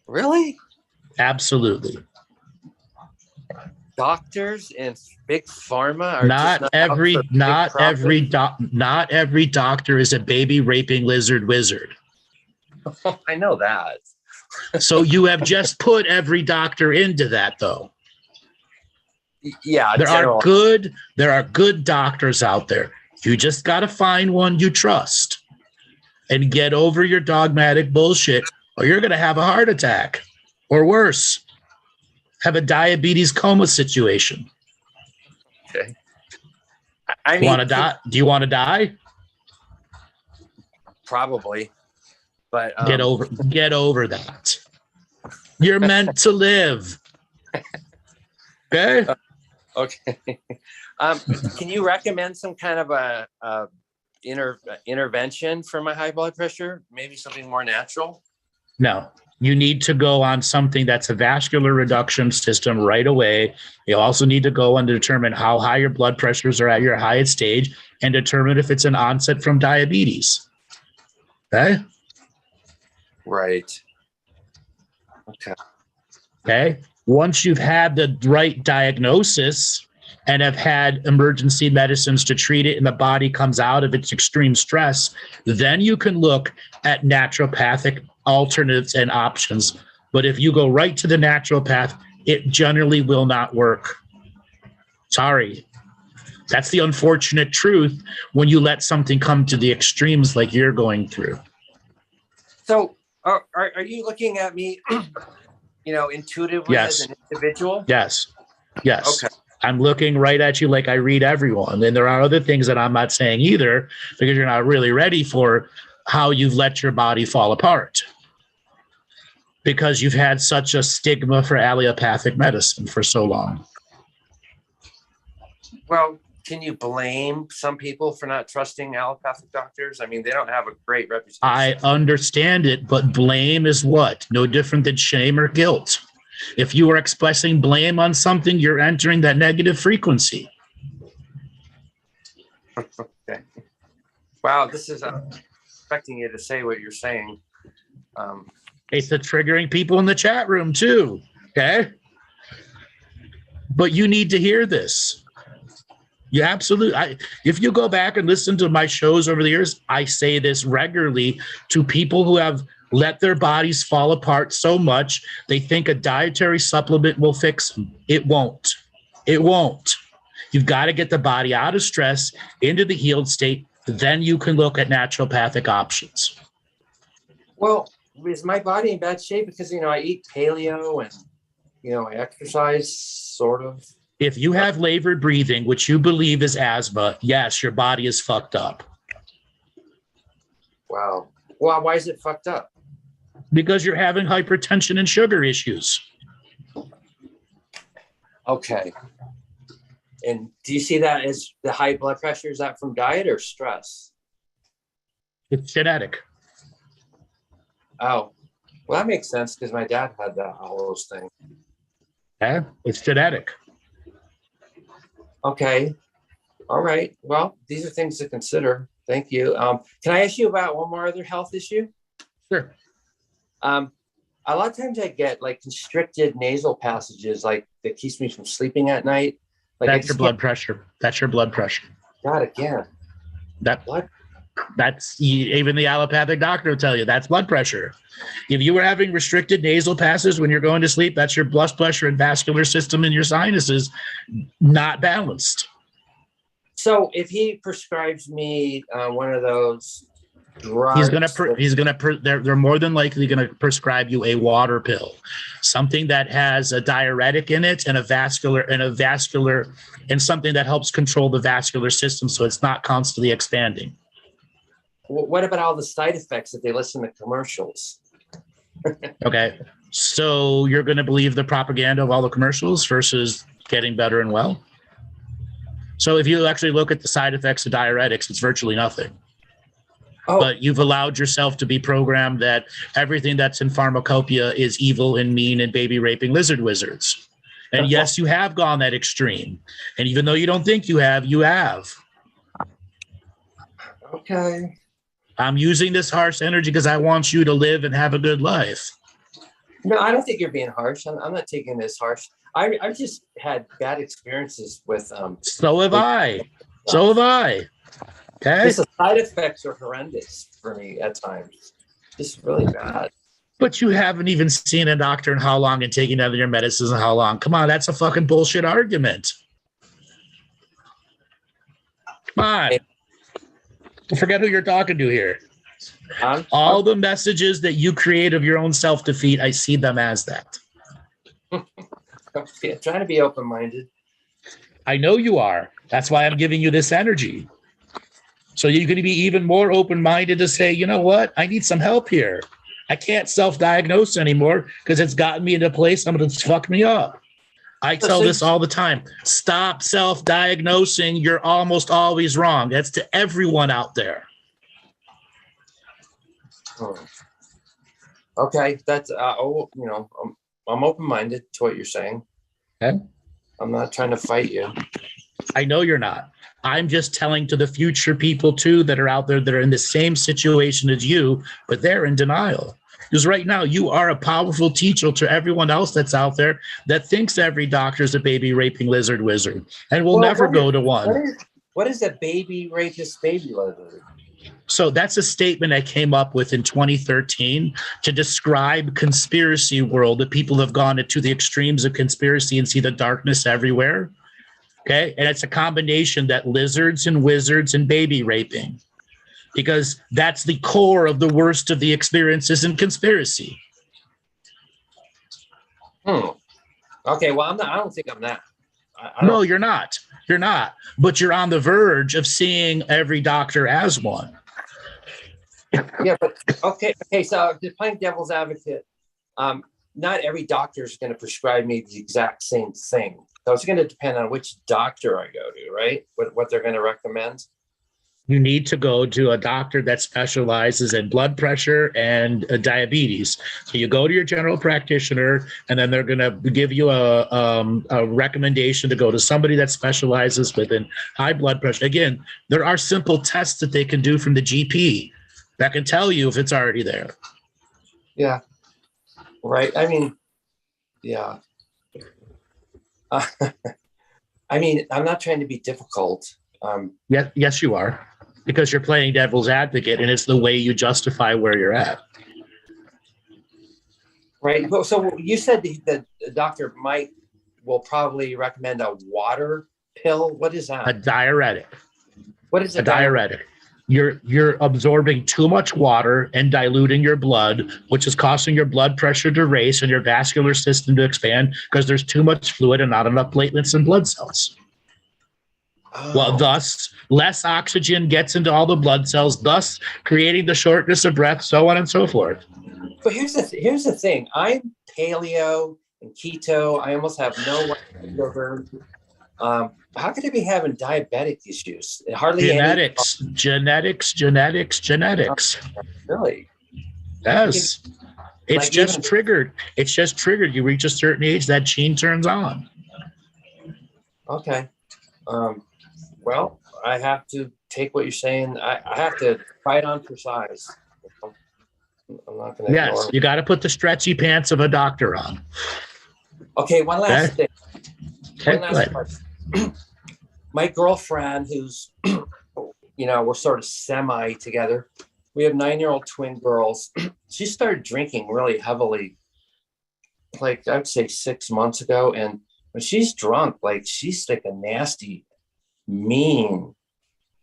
Really? Absolutely. Doctors and big pharma are not every doctor is a baby raping lizard wizard. I know that. So you have just put every doctor into that, though. Yeah, there are good doctors out there. You just got to find one you trust and get over your dogmatic bullshit, or you're going to have a heart attack, or worse, have a diabetes coma situation. Okay. Do you want to die? Probably. But get over that. You're meant to live. Okay. Okay. Can you recommend some kind of a intervention for my high blood pressure? Maybe something more natural? No. You need to go on something that's a vascular reduction system right away. You also need to go and determine how high your blood pressures are at your highest stage and determine if it's an onset from diabetes. Okay? Right. Okay. Okay. Once you've had the right diagnosis, and have had emergency medicines to treat it and the body comes out of its extreme stress, then you can look at naturopathic alternatives and options. But if you go right to the naturopath, it generally will not work. Sorry. That's the unfortunate truth when you let something come to the extremes like you're going through. So are you looking at me, intuitively Yes. as an individual? Yes. Yes. Okay. I'm looking right at you like I read everyone. And there are other things that I'm not saying either because you're not really ready for how you've let your body fall apart. Because you've had such a stigma for allopathic medicine for so long. Well, can you blame some people for not trusting allopathic doctors? I mean, they don't have a great reputation. I understand it, but blame is what? No different than shame or guilt. If you are expressing blame on something, you're entering that negative frequency. Okay. Wow, this is expecting you to say what you're saying. It's triggering people in the chat room too, okay? But you need to hear this. You absolutely, if you go back and listen to my shows over the years, I say this regularly to people who have let their bodies fall apart so much, they think a dietary supplement will fix them. It won't. It won't. You've got to get the body out of stress, into the healed state, then you can look at naturopathic options. Well, is my body in bad shape? Because, I eat paleo and, I exercise sort of. If you have labored breathing, which you believe is asthma, yes, your body is fucked up. Wow. Well, why is it fucked up? Because you're having hypertension and sugar issues. Okay. And do you see that as the high blood pressure? Is that from diet or stress? It's genetic. Oh, well, that makes sense because my dad had that all those things. Yeah, it's genetic. Okay. All right. Well, these are things to consider. Thank you. Can I ask you about one more other health issue? Sure. A lot of times I get like constricted nasal passages, like that keeps me from sleeping at night. Like That's your blood pressure. That's your blood pressure. God, again. That's even the allopathic doctor will tell you that's blood pressure. If you were having restricted nasal passages when you're going to sleep, that's your blood pressure and vascular system in your sinuses not balanced. So if he prescribes me one of those drugs, they're more than likely going to prescribe you a water pill, something that has a diuretic in it and a vascular and something that helps control the vascular system so it's not constantly expanding. What about all the side effects if they listen to commercials? Okay, so you're going to believe the propaganda of all the commercials versus getting better and well? So if you actually look at the side effects of diuretics, it's virtually nothing. Oh. But you've allowed yourself to be programmed that everything that's in pharmacopoeia is evil and mean and baby raping lizard wizards. And yes, you have gone that extreme. And even though you don't think you have, you have. Okay. I'm using this harsh energy because I want you to live and have a good life. No, I don't think you're being harsh. I'm not taking this harsh. I've just had bad experiences with So have I. So have I. Okay. The side effects are horrendous for me at times. Just really bad. But you haven't even seen a doctor in how long and taking out of your medicines and how long. Come on, that's a fucking bullshit argument. Come on. Forget who you're talking to here. All the messages that you create of your own self-defeat, I see them as that. Yeah, trying to be open-minded. I know you are. That's why I'm giving you this energy. So you're going to be even more open-minded to say, you know what? I need some help here. I can't self-diagnose anymore because it's gotten me into a place that's fucked me up. I tell this all the time. Stop self-diagnosing. You're almost always wrong. That's to everyone out there. Okay, that's I'm open-minded to what you're saying. Okay. I'm not trying to fight you. I know you're not. I'm just telling to the future people too that are out there that are in the same situation as you, but they're in denial. Because right now you are a powerful teacher to everyone else that's out there that thinks every doctor is a baby raping lizard wizard and will never go to one. What is a baby rapist baby lizard? So that's a statement I came up with in 2013 to describe conspiracy world, that people have gone into the extremes of conspiracy and see the darkness everywhere. Okay. And it's a combination that lizards and wizards and baby raping, because that's the core of the worst of the experiences in conspiracy. Okay. Well, I'm not, I don't think I'm that. No, you're not. You're not. But you're on the verge of seeing every doctor as one. Yeah, but okay. So just playing devil's advocate, not every doctor is going to prescribe me the exact same thing. So it's going to depend on which doctor I go to, right? What they're going to recommend. You need to go to a doctor that specializes in blood pressure and diabetes. So you go to your general practitioner, and then they're going to give you a recommendation to go to somebody that specializes within high blood pressure. Again, there are simple tests that they can do from the GP that can tell you if it's already there. Yeah. Right. I mean, yeah. I mean, I'm not trying to be difficult. Yes, you are, because you're playing devil's advocate, and it's the way you justify where you're at. Right. Well, so you said the doctor will probably recommend a water pill. What is that? A diuretic. What is a diuretic? You're absorbing too much water and diluting your blood, which is causing your blood pressure to race and your vascular system to expand because there's too much fluid and not enough platelets and blood cells. Well, thus, less oxygen gets into all the blood cells, thus creating the shortness of breath, so on and so forth. But here's the thing. I'm paleo and keto. I almost have no white sugar. How could I be having diabetic issues? Hardly genetics. Really? Yes. It's just triggered. It's just triggered. You reach a certain age, that gene turns on. Okay. Well, I have to take what you're saying. I have to fight on for size. I'm not going to. Yes, you got to put the stretchy pants of a doctor on. Okay, one last thing. Okay, one last question. My girlfriend, who's, we're sort of semi together. We have 9-year-old twin girls. She started drinking really heavily, like I'd say 6 months ago. And when she's drunk, like she's like a nasty, mean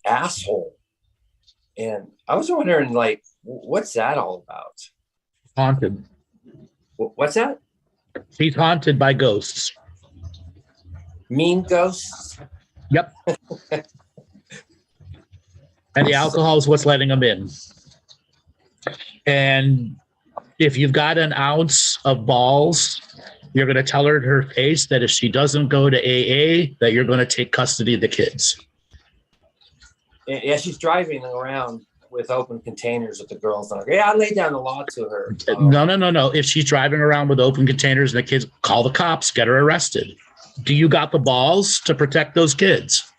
asshole. And I was wondering, like, what's that all about? Haunted. What's that? She's haunted by ghosts. Mean ghosts? Yep. And the alcohol is what's letting them in. And if you've got an ounce of balls, you're going to tell her in her face that if she doesn't go to AA, that you're going to take custody of the kids. Yeah, she's driving around with open containers with the girls on. Yeah, I laid down the law to her. No. If she's driving around with open containers and the kids, call the cops, get her arrested. Do you got the balls to protect those kids?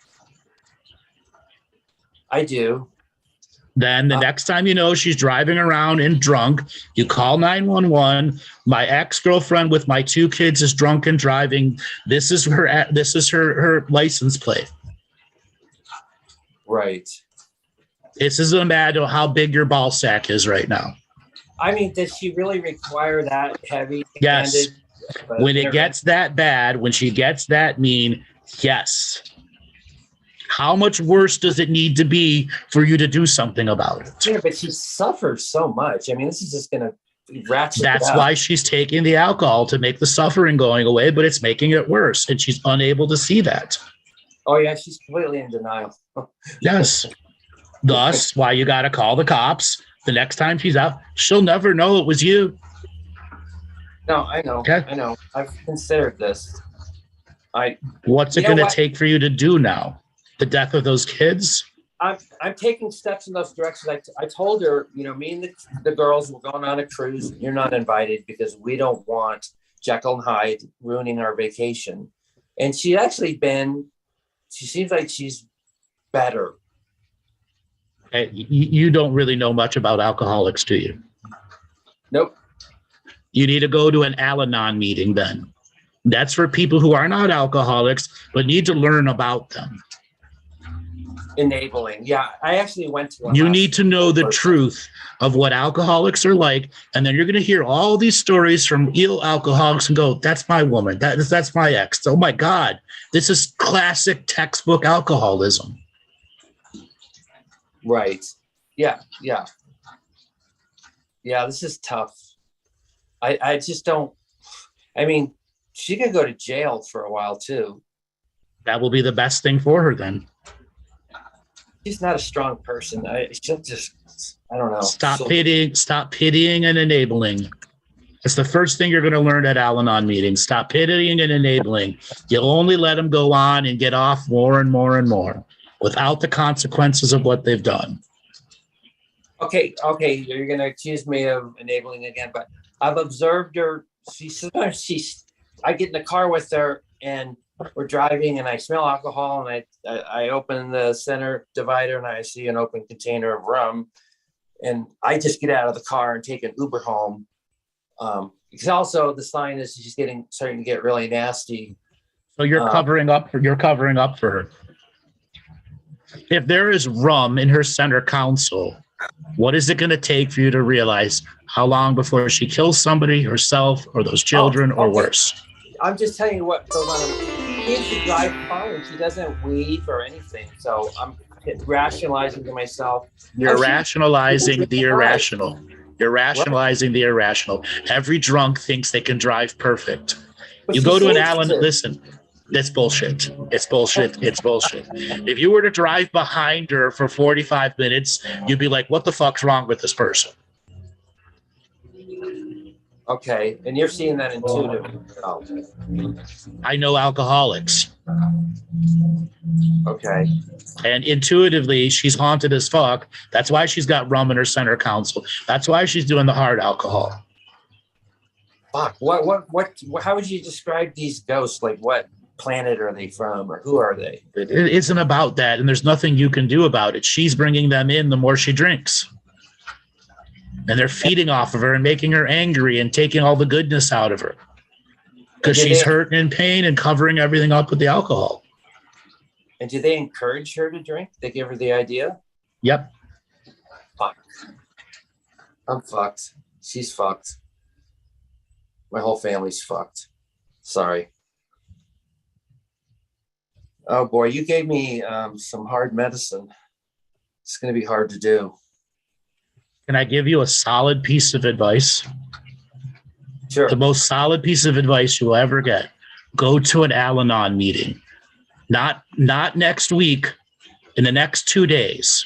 I do. Then the next time you know she's driving around and drunk, you call 911. My ex-girlfriend with my 2 kids is drunk and driving. This is her license plate. Right. This is a matter of how big your ball sack is right now. I mean, does she really require that heavy? Yes. When it gets that bad, when she gets that mean, yes. How much worse does it need to be for you to do something about it? Yeah, but she suffers so much. I mean, this is just going to ratchet. That's why she's taking the alcohol to make the suffering going away, but it's making it worse, and she's unable to see that. Oh, yeah, she's completely in denial. Yes. Thus, why you got to call the cops. The next time she's out, she'll never know it was you. No, I know. Okay. I know. I've considered this. What's it going to take for you to do now? The death of those kids? I'm taking steps in those directions. I told her, me and the girls were going on a cruise. You're not invited because we don't want Jekyll and Hyde ruining our vacation. And she's actually she seems like she's better. You don't really know much about alcoholics, do you? Nope. You need to go to an Al-Anon meeting then. That's for people who are not alcoholics, but need to learn about them. Enabling. Yeah, I actually went to one. You need to know the truth of what alcoholics are like, and then you're going to hear all these stories from ill alcoholics and go, that's my woman, that's my ex. Oh my God, this is classic textbook alcoholism. Right. Yeah. This is tough. I just don't. I mean, she could go to jail for a while too. That will be the best thing for her then. She's not a strong person. She'll just, I don't know. Stop pitying and enabling. It's the first thing you're going to learn at Al-Anon meetings. Stop pitying and enabling. You'll only let them go on and get off more and more and more without the consequences of what they've done. Okay, you're going to accuse me of enabling again, but I've observed her. I get in the car with her and we're driving and I smell alcohol and I open the center divider and I see an open container of rum and I just get out of the car and take an Uber home. Because also the sign is she's starting to get really nasty. So you're covering up for her. If there is rum in her center console, what is it going to take for you to realize how long before she kills somebody, herself, or those children, or worse? I'm just telling you what goes on. She drives fine. She doesn't weave or anything. So I'm rationalizing to myself. You're rationalizing the irrational. You're rationalizing the irrational. Every drunk thinks they can drive perfect. But You go to an Al-Anon, listen, that's bullshit. It's bullshit. If you were to drive behind her for 45 minutes, you'd be like, what the fuck's wrong with this person? Okay, and you're seeing that intuitively. Oh. I know alcoholics. Okay. And intuitively, she's haunted as fuck. That's why she's got rum in her center console. That's why she's doing the hard alcohol. Fuck. What? How would you describe these ghosts? Like, what planet are they from, or who are they? It isn't about that, and there's nothing you can do about it. She's bringing them in the more she drinks. And they're feeding off of her and making her angry and taking all the goodness out of her. Because she's hurt and in pain and covering everything up with the alcohol. And do they encourage her to drink? They give her the idea? Yep. Fuck. I'm fucked. She's fucked. My whole family's fucked. Sorry. Oh boy, you gave me some hard medicine. It's going to be hard to do. Can I give you a solid piece of advice? Sure. The most solid piece of advice you'll ever get. Go to an Al-Anon meeting. Not next week, in the next 2 days.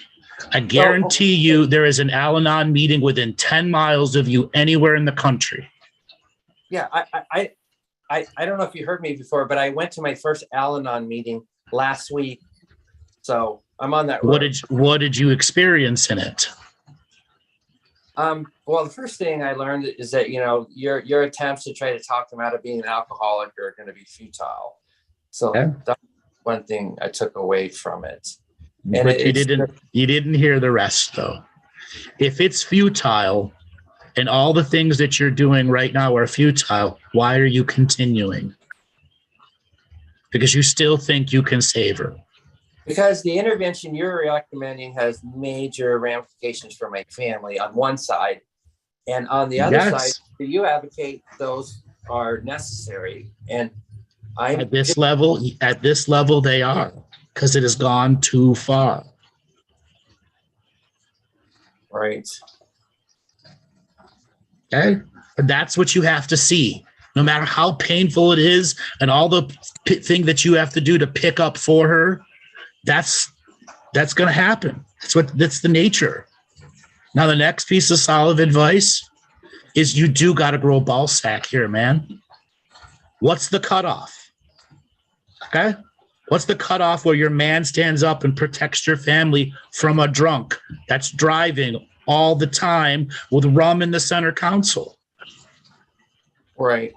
I guarantee you there is an Al-Anon meeting within 10 miles of you anywhere in the country. Yeah, I don't know if you heard me before, but I went to my first Al-Anon meeting last week. So I'm on that road. What did you experience in it? Well, the first thing I learned is that, your attempts to try to talk them out of being an alcoholic are going to be futile. So that's one thing I took away from it. And but you didn't hear the rest though. If it's futile and all the things that you're doing right now are futile, why are you continuing? Because you still think you can save her. Because the intervention you're recommending has major ramifications for my family on one side. And on the other side, you advocate those are necessary. And at this level, they are, because it has gone too far. Right. Okay. And that's what you have to see. No matter how painful it is and all the thing that you have to do to pick up for her, that's going to happen. That's the nature. Now, the next piece of solid advice is you do got to grow a ball sack here, man. What's the cutoff? Okay. What's the cutoff where your man stands up and protects your family from a drunk that's driving all the time with rum in the center console? Right.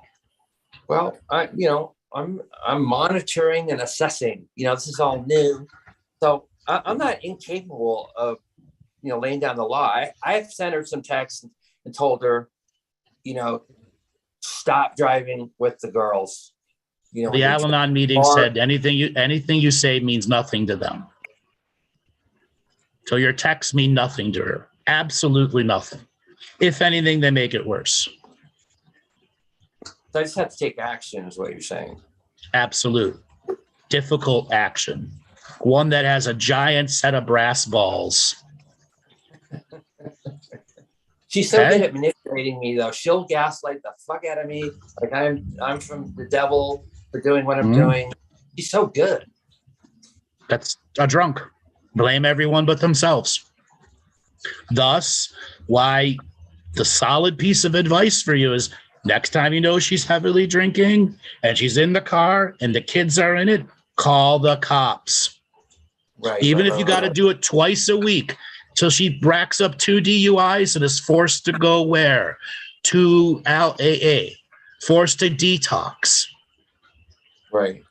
Well, I'm monitoring and assessing. This is all new, so I'm not incapable of laying down the law. I have sent her some texts and told her, stop driving with the girls. You know, The Al-Anon meeting said anything you say means nothing to them. So your texts mean nothing to her. Absolutely nothing. If anything, they make it worse. So I just have to take action, is what you're saying. Absolute. Difficult action. One that has a giant set of brass balls. She's so good at manipulating me, though. She'll gaslight the fuck out of me. Like I'm from the devil for doing what I'm doing. She's so good. That's a drunk. Blame everyone but themselves. Thus, why the solid piece of advice for you is next time you know she's heavily drinking and she's in the car and the kids are in it, call the cops. Right. Even if you got to do it twice a week till she racks up 2 DUIs and is forced to go where? To LAA, forced to detox. Right.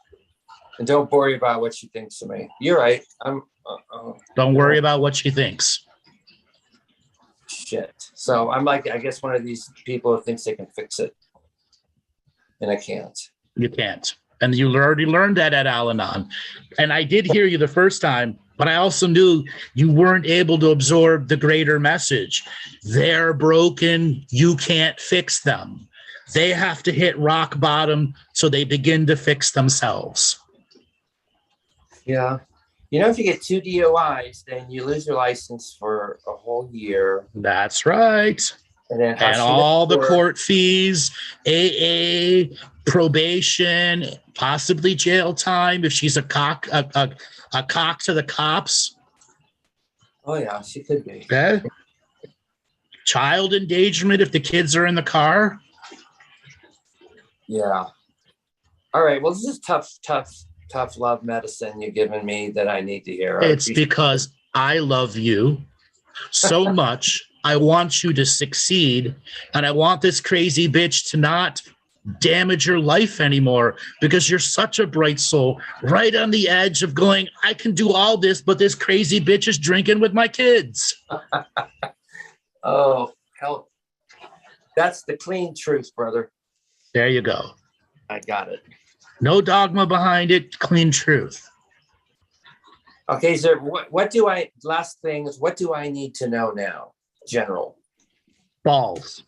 And don't worry about what she thinks of me. You're right. Don't worry about what she thinks. Shit. So I'm like, I guess one of these people who thinks they can fix it. And I can't. You can't. And you already learned that at Al-Anon. And I did hear you the first time, but I also knew you weren't able to absorb the greater message. They're broken. You can't fix them. They have to hit rock bottom so they begin to fix themselves. Yeah. You know, if you get 2 DUIs, then you lose your license for a whole year. That's right. And all the court fees, AA, probation, possibly jail time if she's a cock to the cops. Oh yeah, she could be. Okay. Child endangerment if the kids are in the car. Yeah. All right. Well, this is tough love medicine you're giving me that I need to hear. It's because I love you so much. I want you to succeed, and I want this crazy bitch to not damage your life anymore because you're such a bright soul, right on the edge of going, I can do all this, but this crazy bitch is drinking with my kids. Oh, hell. That's the clean truth, brother. There you go. I got it. No dogma behind it, clean truth. Okay, so last thing is, what do I need to know now? General. Balls.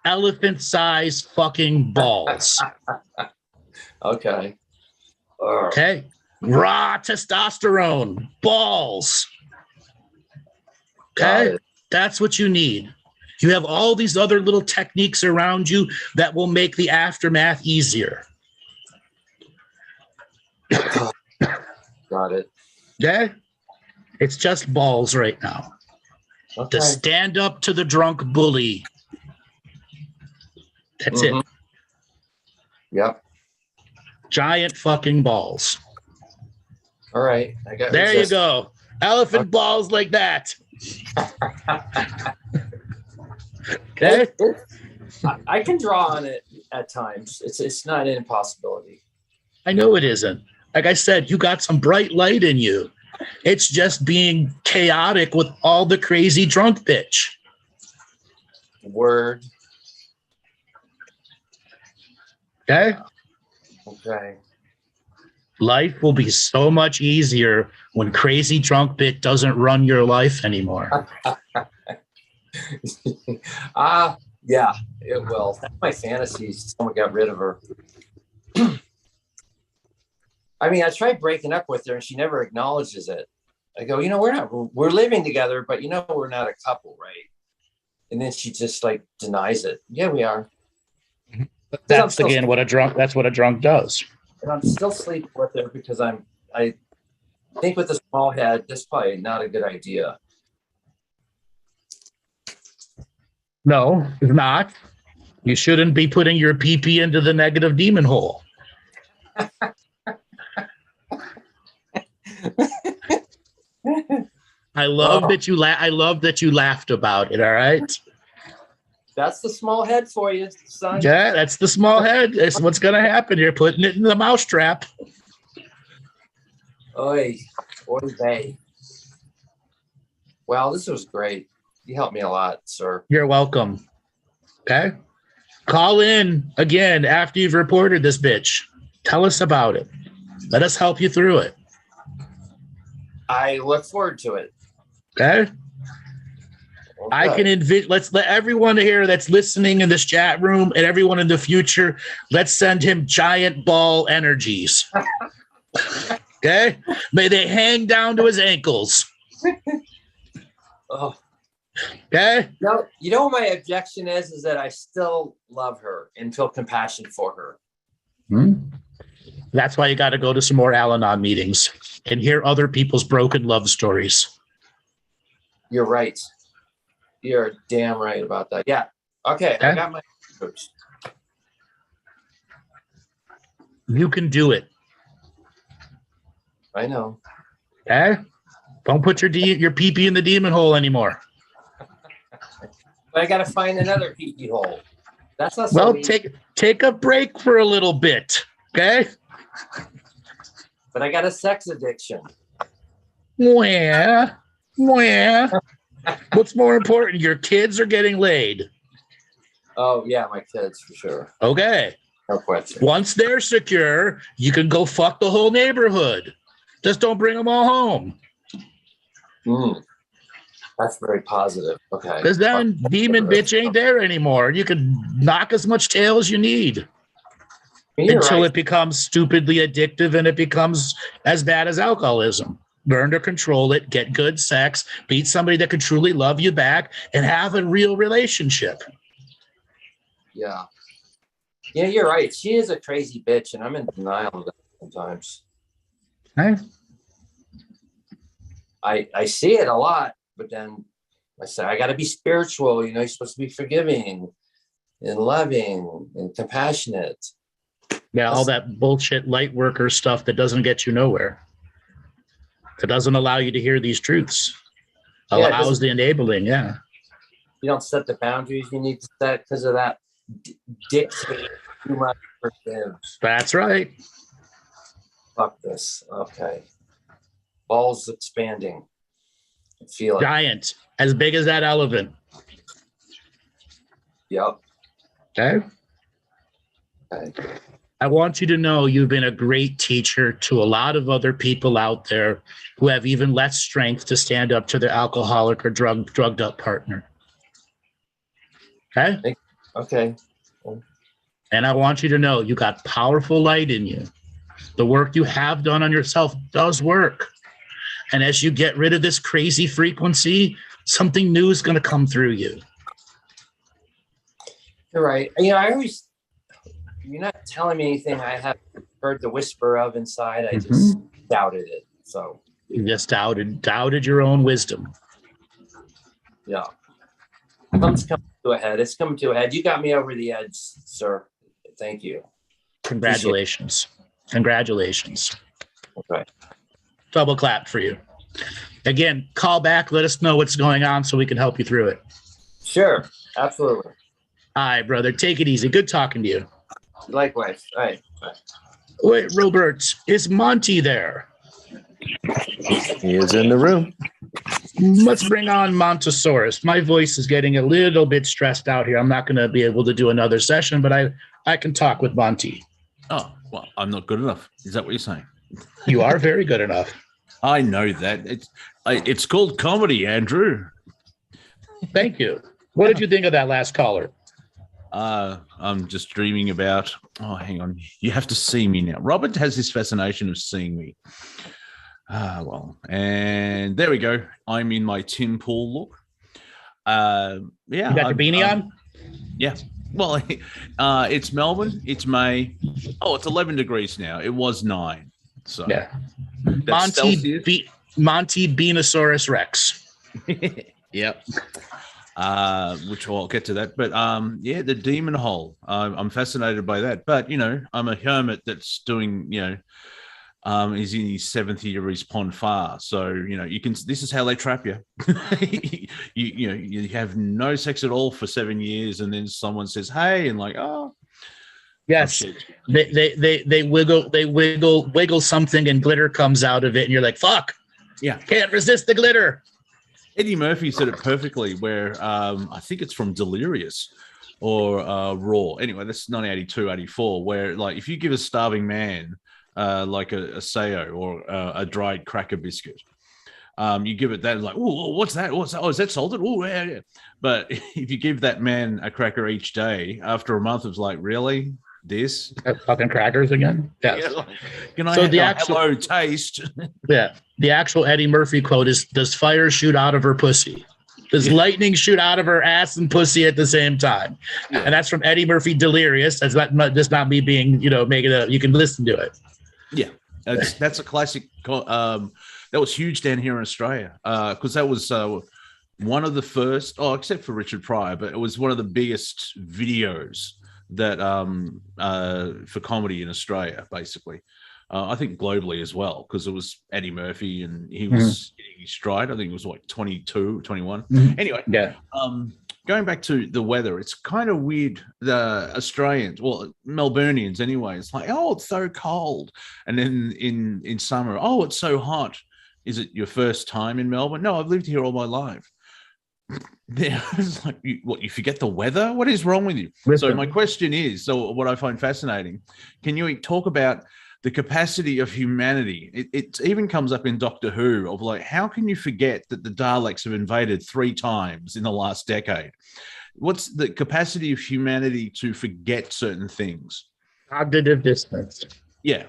Elephant-size fucking balls. Okay. Okay. Raw testosterone. Balls. Okay. That's what you need. You have all these other little techniques around you that will make the aftermath easier. Got it. Okay? It's just balls right now. Okay. To stand up to the drunk bully. That's it. Yep. Giant fucking balls. All right. I got there you go. Elephant balls like that. Okay. I can draw on it at times. It's not an impossibility. I know it isn't. Like I said, you got some bright light in you. It's just being chaotic with all the crazy drunk bitch. Word. Okay. Okay. Life will be so much easier when crazy drunk bitch doesn't run your life anymore. Yeah, it will. That's my fantasies. Someone got rid of her. I mean, I tried breaking up with her and she never acknowledges it. I go, we're living together, but we're not a couple, right? And then she just like denies it. Yeah, we are. That's again what a drunk does. And I'm still sleeping with her because I think with a small head, that's probably not a good idea. No, it's not. You shouldn't be putting your pee-pee into the negative demon hole. I love that you laughed about it. All right. That's the small head for you, son. Yeah, that's the small head. That's what's going to happen. You're putting it in the mousetrap. Oy vey. Well, this was great. You helped me a lot, sir. You're welcome. Okay? Call in again after you've reported this bitch. Tell us about it. Let us help you through it. I look forward to it. Okay? I can envision. Let's let everyone here that's listening in this chat room and everyone in the future, let's send him giant ball energies. Okay? May they hang down to his ankles. Oh. Okay? No, you know what my objection is that I still love her and feel compassion for her. That's why you got to go to some more Al-Anon meetings and hear other people's broken love stories. You're right. You're damn right about that. Yeah. Okay. I got my coach. You can do it. I know. Okay? Don't put your pee-pee in the demon hole anymore. But I got to find another pee-pee hole. That's not so well. easy. Take a break for a little bit. Okay? But I got a sex addiction. What's more important, your kids are getting laid? Oh, yeah, my kids, for sure. Okay. No question. Once they're secure, you can go fuck the whole neighborhood. Just don't bring them all home. That's very positive. Okay. Because then demon bitch ain't there anymore. You can knock as much tail as you need. Until it becomes stupidly addictive and it becomes as bad as alcoholism. Learn to control it, get good sex, meet somebody that can truly love you back, and have a real relationship. Yeah. Yeah, you're right. She is a crazy bitch, and I'm in denial of that sometimes. Hey. I see it a lot, but then I say, I got to be spiritual. You're supposed to be forgiving and loving and compassionate. Yeah, all that bullshit light worker stuff that doesn't get you nowhere. It doesn't allow you to hear these truths. Allows the enabling, yeah. You don't set the boundaries you need to set because of that dictate too much forgive. That's right. Fuck this. Okay. Balls expanding. I feel it. Giant. As big as that elephant. Yep. Okay. I want you to know you've been a great teacher to a lot of other people out there who have even less strength to stand up to their alcoholic or drugged up partner. Okay? Okay. And I want you to know you got powerful light in you. The work you have done on yourself does work. And as you get rid of this crazy frequency, something new is going to come through you. You're right. You're not telling me anything I haven't heard the whisper of inside. I just doubted it. So you just doubted your own wisdom. Yeah. It's coming to a head. It's coming to a head. You got me over the edge, sir. Thank you. Congratulations. Congratulations. Okay. Double clap for you. Again, call back. Let us know what's going on so we can help you through it. Sure. Absolutely. All right, brother. Take it easy. Good talking to you. Likewise. All right. Bye. Wait, Robert, is Monty there? He is in the room. Let's bring on Montosaurus. My voice is getting a little bit stressed out here. I'm not going to be able to do another session, but I can talk with Monty. Oh, well, I'm not good enough. Is that what you're saying? You are very good enough. I know that. It's called comedy, Andrew. Thank you. What did you think of that last caller? I'm just dreaming about, hang on. You have to see me now. Robert has this fascination of seeing me. And there we go. I'm in my Tim Pool look. Yeah. You got the beanie on? Yeah. Well, it's Melbourne. It's May. Oh, it's 11 degrees now. It was 9. So yeah. Monty Beanosaurus Rex. Yep. Which I'll get to that. But yeah, the demon hole. I'm fascinated by that. But I'm a hermit that's doing, he's in his 7th year of his pond far. So, you can, this is how they trap you. you have no sex at all for 7 years, and then someone says, hey, and like, oh. Yes. They wiggle something and glitter comes out of it, and you're like, fuck. Yeah. Can't resist the glitter. Eddie Murphy said it perfectly where I think it's from Delirious, or Raw. Anyway, that's 1982, 84, where like if you give a starving man like a sayo or a dried cracker biscuit, you give it that like, oh, what's that? What's that? Oh, is that salted? Oh, yeah, yeah. But if you give that man a cracker each day, after a month, it's like, really? This fucking crackers again? Yes. Yeah, like, can I So have the a actual- hello taste? Yeah. The actual Eddie Murphy quote is, does fire shoot out of her pussy? Does lightning shoot out of her ass and pussy at the same time? Yeah. And that's from Eddie Murphy Delirious. That's just not me being, making it up. You can listen to it. Yeah, that's a classic. That was huge down here in Australia because that was one of the first, except for Richard Pryor, but it was one of the biggest videos that for comedy in Australia, basically. I think globally as well, because it was Eddie Murphy and he was hitting his stride. I think it was like 22, 21. Anyway, Yeah. Going back to the weather, it's kind of weird. The Australians, well, Melburnians anyway, it's like, oh, it's so cold. And then in summer, oh, it's so hot. Is it your first time in Melbourne? No, I've lived here all my life. Yeah, it's like, you forget the weather? What is wrong with you? Listen. So my question is, so what I find fascinating, can you talk about the capacity of humanity? It even comes up in Doctor Who of like, how can you forget that the Daleks have invaded 3 times in the last decade? What's the capacity of humanity to forget certain things? Cognitive dissonance. Yeah.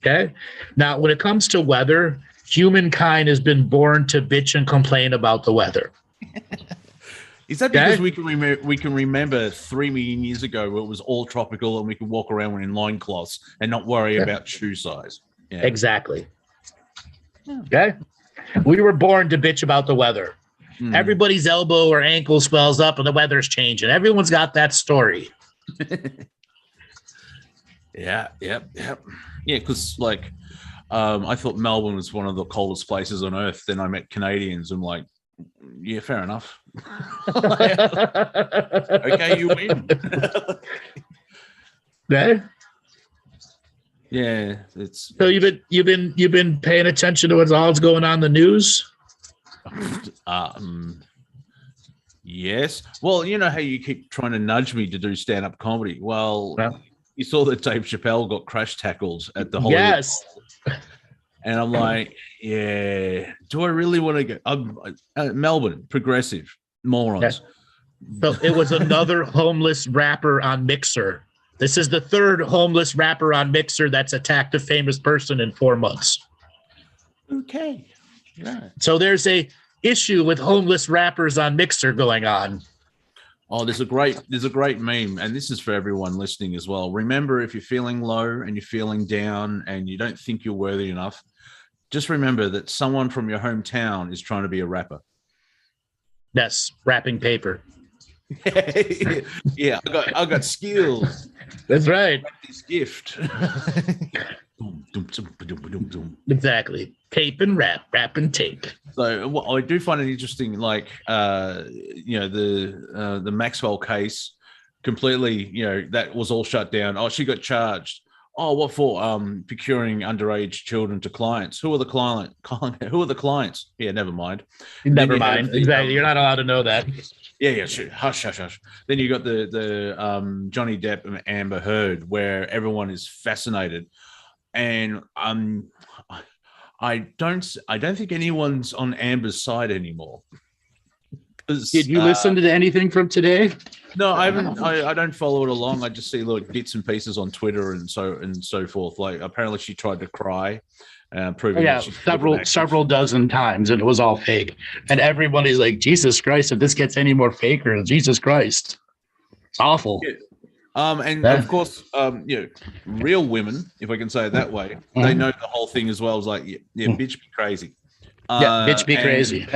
Okay. Now, when it comes to weather, humankind has been born to bitch and complain about the weather. Is that because we can remember 3 million years ago where it was all tropical and we could walk around in loincloths and not worry about shoe size? Yeah. Exactly. Okay. We were born to bitch about the weather. Everybody's elbow or ankle swells up and the weather's changing. Everyone's got that story. Yeah, because like I thought Melbourne was one of the coldest places on earth. Then I met Canadians and like, yeah, fair enough. Okay, you win. Okay. Yeah, it's So you've been paying attention to what's going on in the news? Yes. Well, you know how you keep trying to nudge me to do stand-up comedy. Well, you saw that Dave Chappelle got crash tackled at the Hollywood Yes. Bowl. And I'm like, yeah, do I really want to go? Melbourne, progressive, morons. So it was another homeless rapper on Mixer. This is the 3rd homeless rapper on Mixer that's attacked a famous person in 4 months. Okay. Yeah. So there's a issue with homeless rappers on Mixer going on. Oh, there's a great meme, and this is for everyone listening as well. Remember, if you're feeling low and you're feeling down and you don't think you're worthy enough, just remember that someone from your hometown is trying to be a rapper. Yes, wrapping paper. Yeah, I got skills. That's right. This gift. Exactly. Tape and wrap and tape. So what I do find it interesting, like the Maxwell case, completely, that was all shut down. Oh, she got charged. Oh, what for? Procuring underage children to clients. Who are the client? Who are the clients? Yeah, never mind. Never mind. Exactly. You're not allowed to know that. Yeah, sure. Hush. Then you got the Johnny Depp and Amber Heard, where everyone is fascinated, and I don't think anyone's on Amber's side anymore. Did you listen to anything from today? No, I haven't. I don't follow it along. I just see little bits and pieces on Twitter and so forth. Like apparently she tried to cry, proving that she's several dozen times, and it was all fake. And everybody's like, Jesus Christ! If this gets any more faker, Jesus Christ, it's awful. Yeah. Of course, real women, if I can say it that way, they know the whole thing as well. It's like, bitch, be crazy. Bitch, be crazy.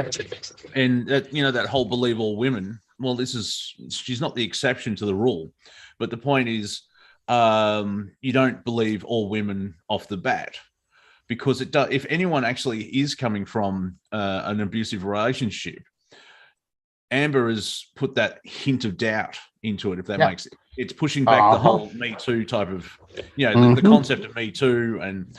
And that whole believe all women. Well, she's not the exception to the rule, but the point is, you don't believe all women off the bat, because it does. If anyone actually is coming from an abusive relationship, Amber has put that hint of doubt into it. If that makes it, it's pushing back the whole Me Too type of, the concept of Me Too, and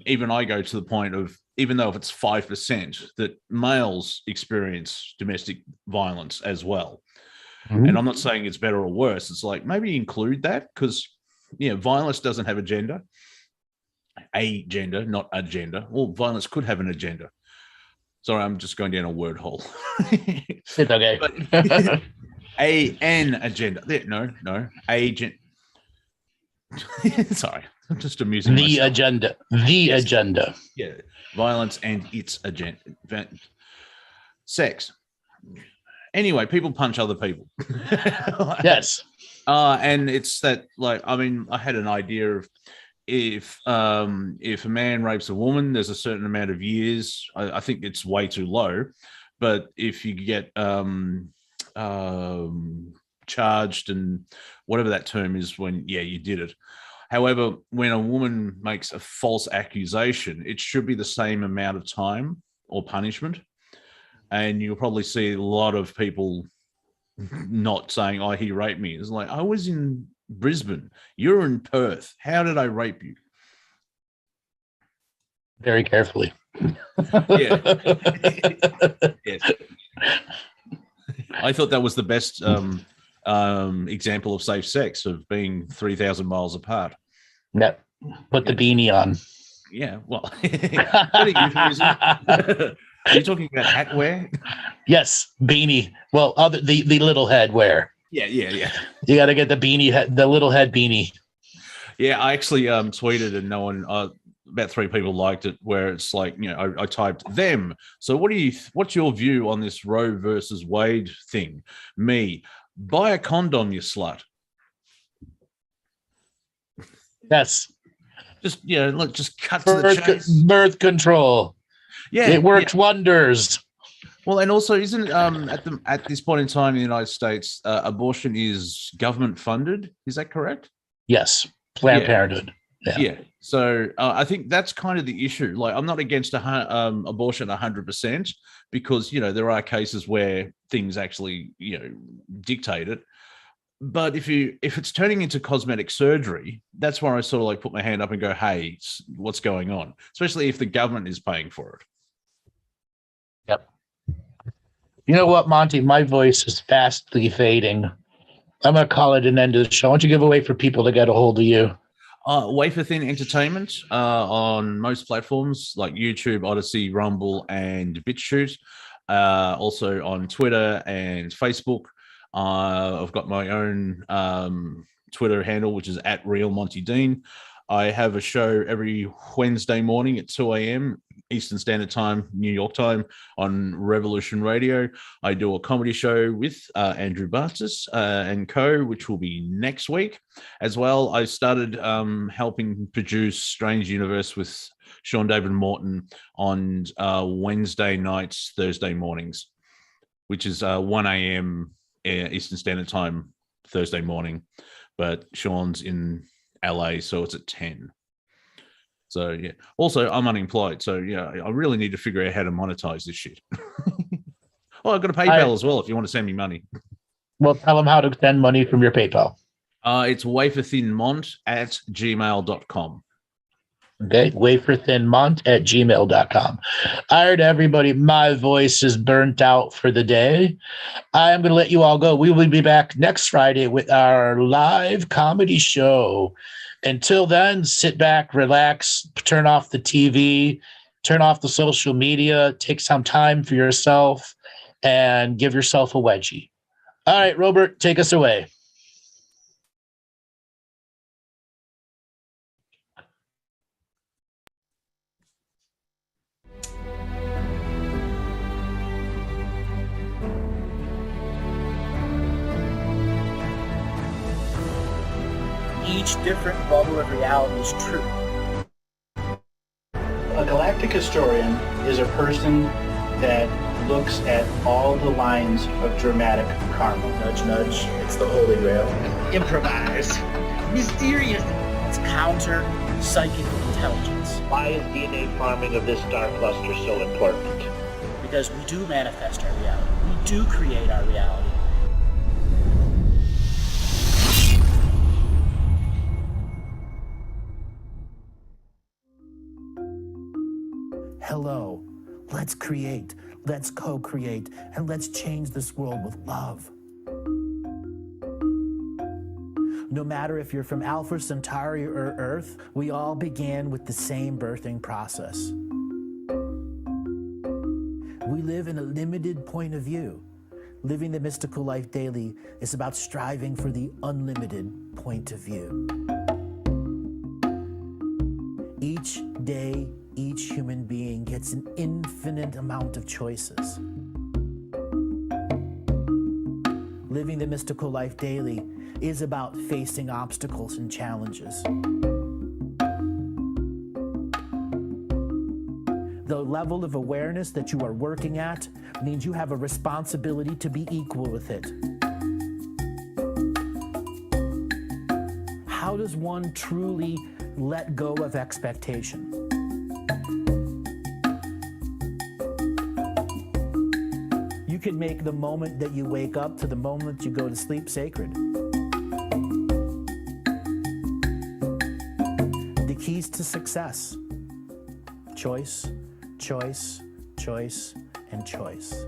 even I go to the point of, even though if it's 5%, that males experience domestic violence as well. And I'm not saying it's better or worse. It's like maybe include that because, violence doesn't have a gender, not a gender. Well, violence could have an agenda. Sorry, I'm just going down a word hole. It's okay. An agenda. No, agent. Sorry, I'm just amusing myself. Agenda. Agenda. Yeah, violence and its agenda. Sex. Anyway, people punch other people. Yes. And it's that, I had an idea of if a man rapes a woman, there's a certain amount of years. I think it's way too low, but if you get charged and whatever that term is when you did it. However, when a woman makes a false accusation, it should be the same amount of time or punishment. And you'll probably see a lot of people not saying, "Oh, he raped me." It's like, I was in Brisbane. You're in Perth. How did I rape you? Very carefully. Yeah. Yes. I thought that was the best example of safe sex, of being 3,000 miles apart. No, put the beanie on. Yeah, well, are you talking about hat wear? Yes, beanie. Well, the little head wear. Yeah. You got to get the beanie, the little head beanie. Yeah, I actually tweeted and no one, about 3 people liked it, where it's like, I typed them. So what's your view on this Roe versus Wade thing? Me, buy a condom, you slut. Yes. Just, just cut to the chase. Birth control. Yeah. It works wonders. Well, and also, isn't at this point in time in the United States, abortion is government funded? Is that correct? Yes. Planned Parenthood. Yeah. So I think that's kind of the issue. Like, I'm not against abortion 100% because, there are cases where things actually, dictate it. But if it's turning into cosmetic surgery, that's where I sort of like put my hand up and go, hey, what's going on? Especially if the government is paying for it. Yep. You know what, Monty? My voice is fastly fading. I'm going to call it an end of the show. Why don't you give a way for people to get a hold of you? Wafer Thin Entertainment on most platforms like YouTube, Odyssey, Rumble, and BitChute. Also on Twitter and Facebook. I've got my own Twitter handle, which is @RealMontyDean. I have a show every Wednesday morning at 2 a.m. Eastern Standard Time, New York time, on Revolution Radio. I do a comedy show with Andrew Bartzis and co, which will be next week. As well, I started helping produce Strange Universe with Sean David Morton on Wednesday nights, Thursday mornings, which is 1 a.m. Eastern Standard Time, Thursday morning. But Sean's in LA, so it's at 10. So yeah. Also, I'm unemployed, so I really need to figure out how to monetize this shit. I've got a PayPal as well if you want to send me money. Well, tell them how to send money from your PayPal. It's waferthinmont@gmail.com. Okay, waferthinmont@gmail.com. All right, everybody, my voice is burnt out for the day. I'm going to let you all go. We will be back next Friday with our live comedy show. Until then, sit back, relax, turn off the TV, turn off the social media, take some time for yourself, and give yourself a wedgie. All right, Robert, take us away. Each different bubble of reality is true. A galactic historian is a person that looks at all the lines of dramatic karma. Nudge, nudge, it's the Holy Grail. Improvise. Mysterious. It's counter psychic intelligence. Why is DNA farming of this star cluster so important? Because we do manifest our reality. We do create our reality. Hello, let's create, let's co-create, and let's change this world with love. No matter if you're from Alpha Centauri or Earth, we all began with the same birthing process. We live in a limited point of view. Living the mystical life daily is about striving for the unlimited point of view. Each day, each human being gets an infinite amount of choices. Living the mystical life daily is about facing obstacles and challenges. The level of awareness that you are working at means you have a responsibility to be equal with it. How does one truly let go of expectation? You can make the moment that you wake up to the moment you go to sleep sacred. The keys to success: choice, choice, choice, and choice.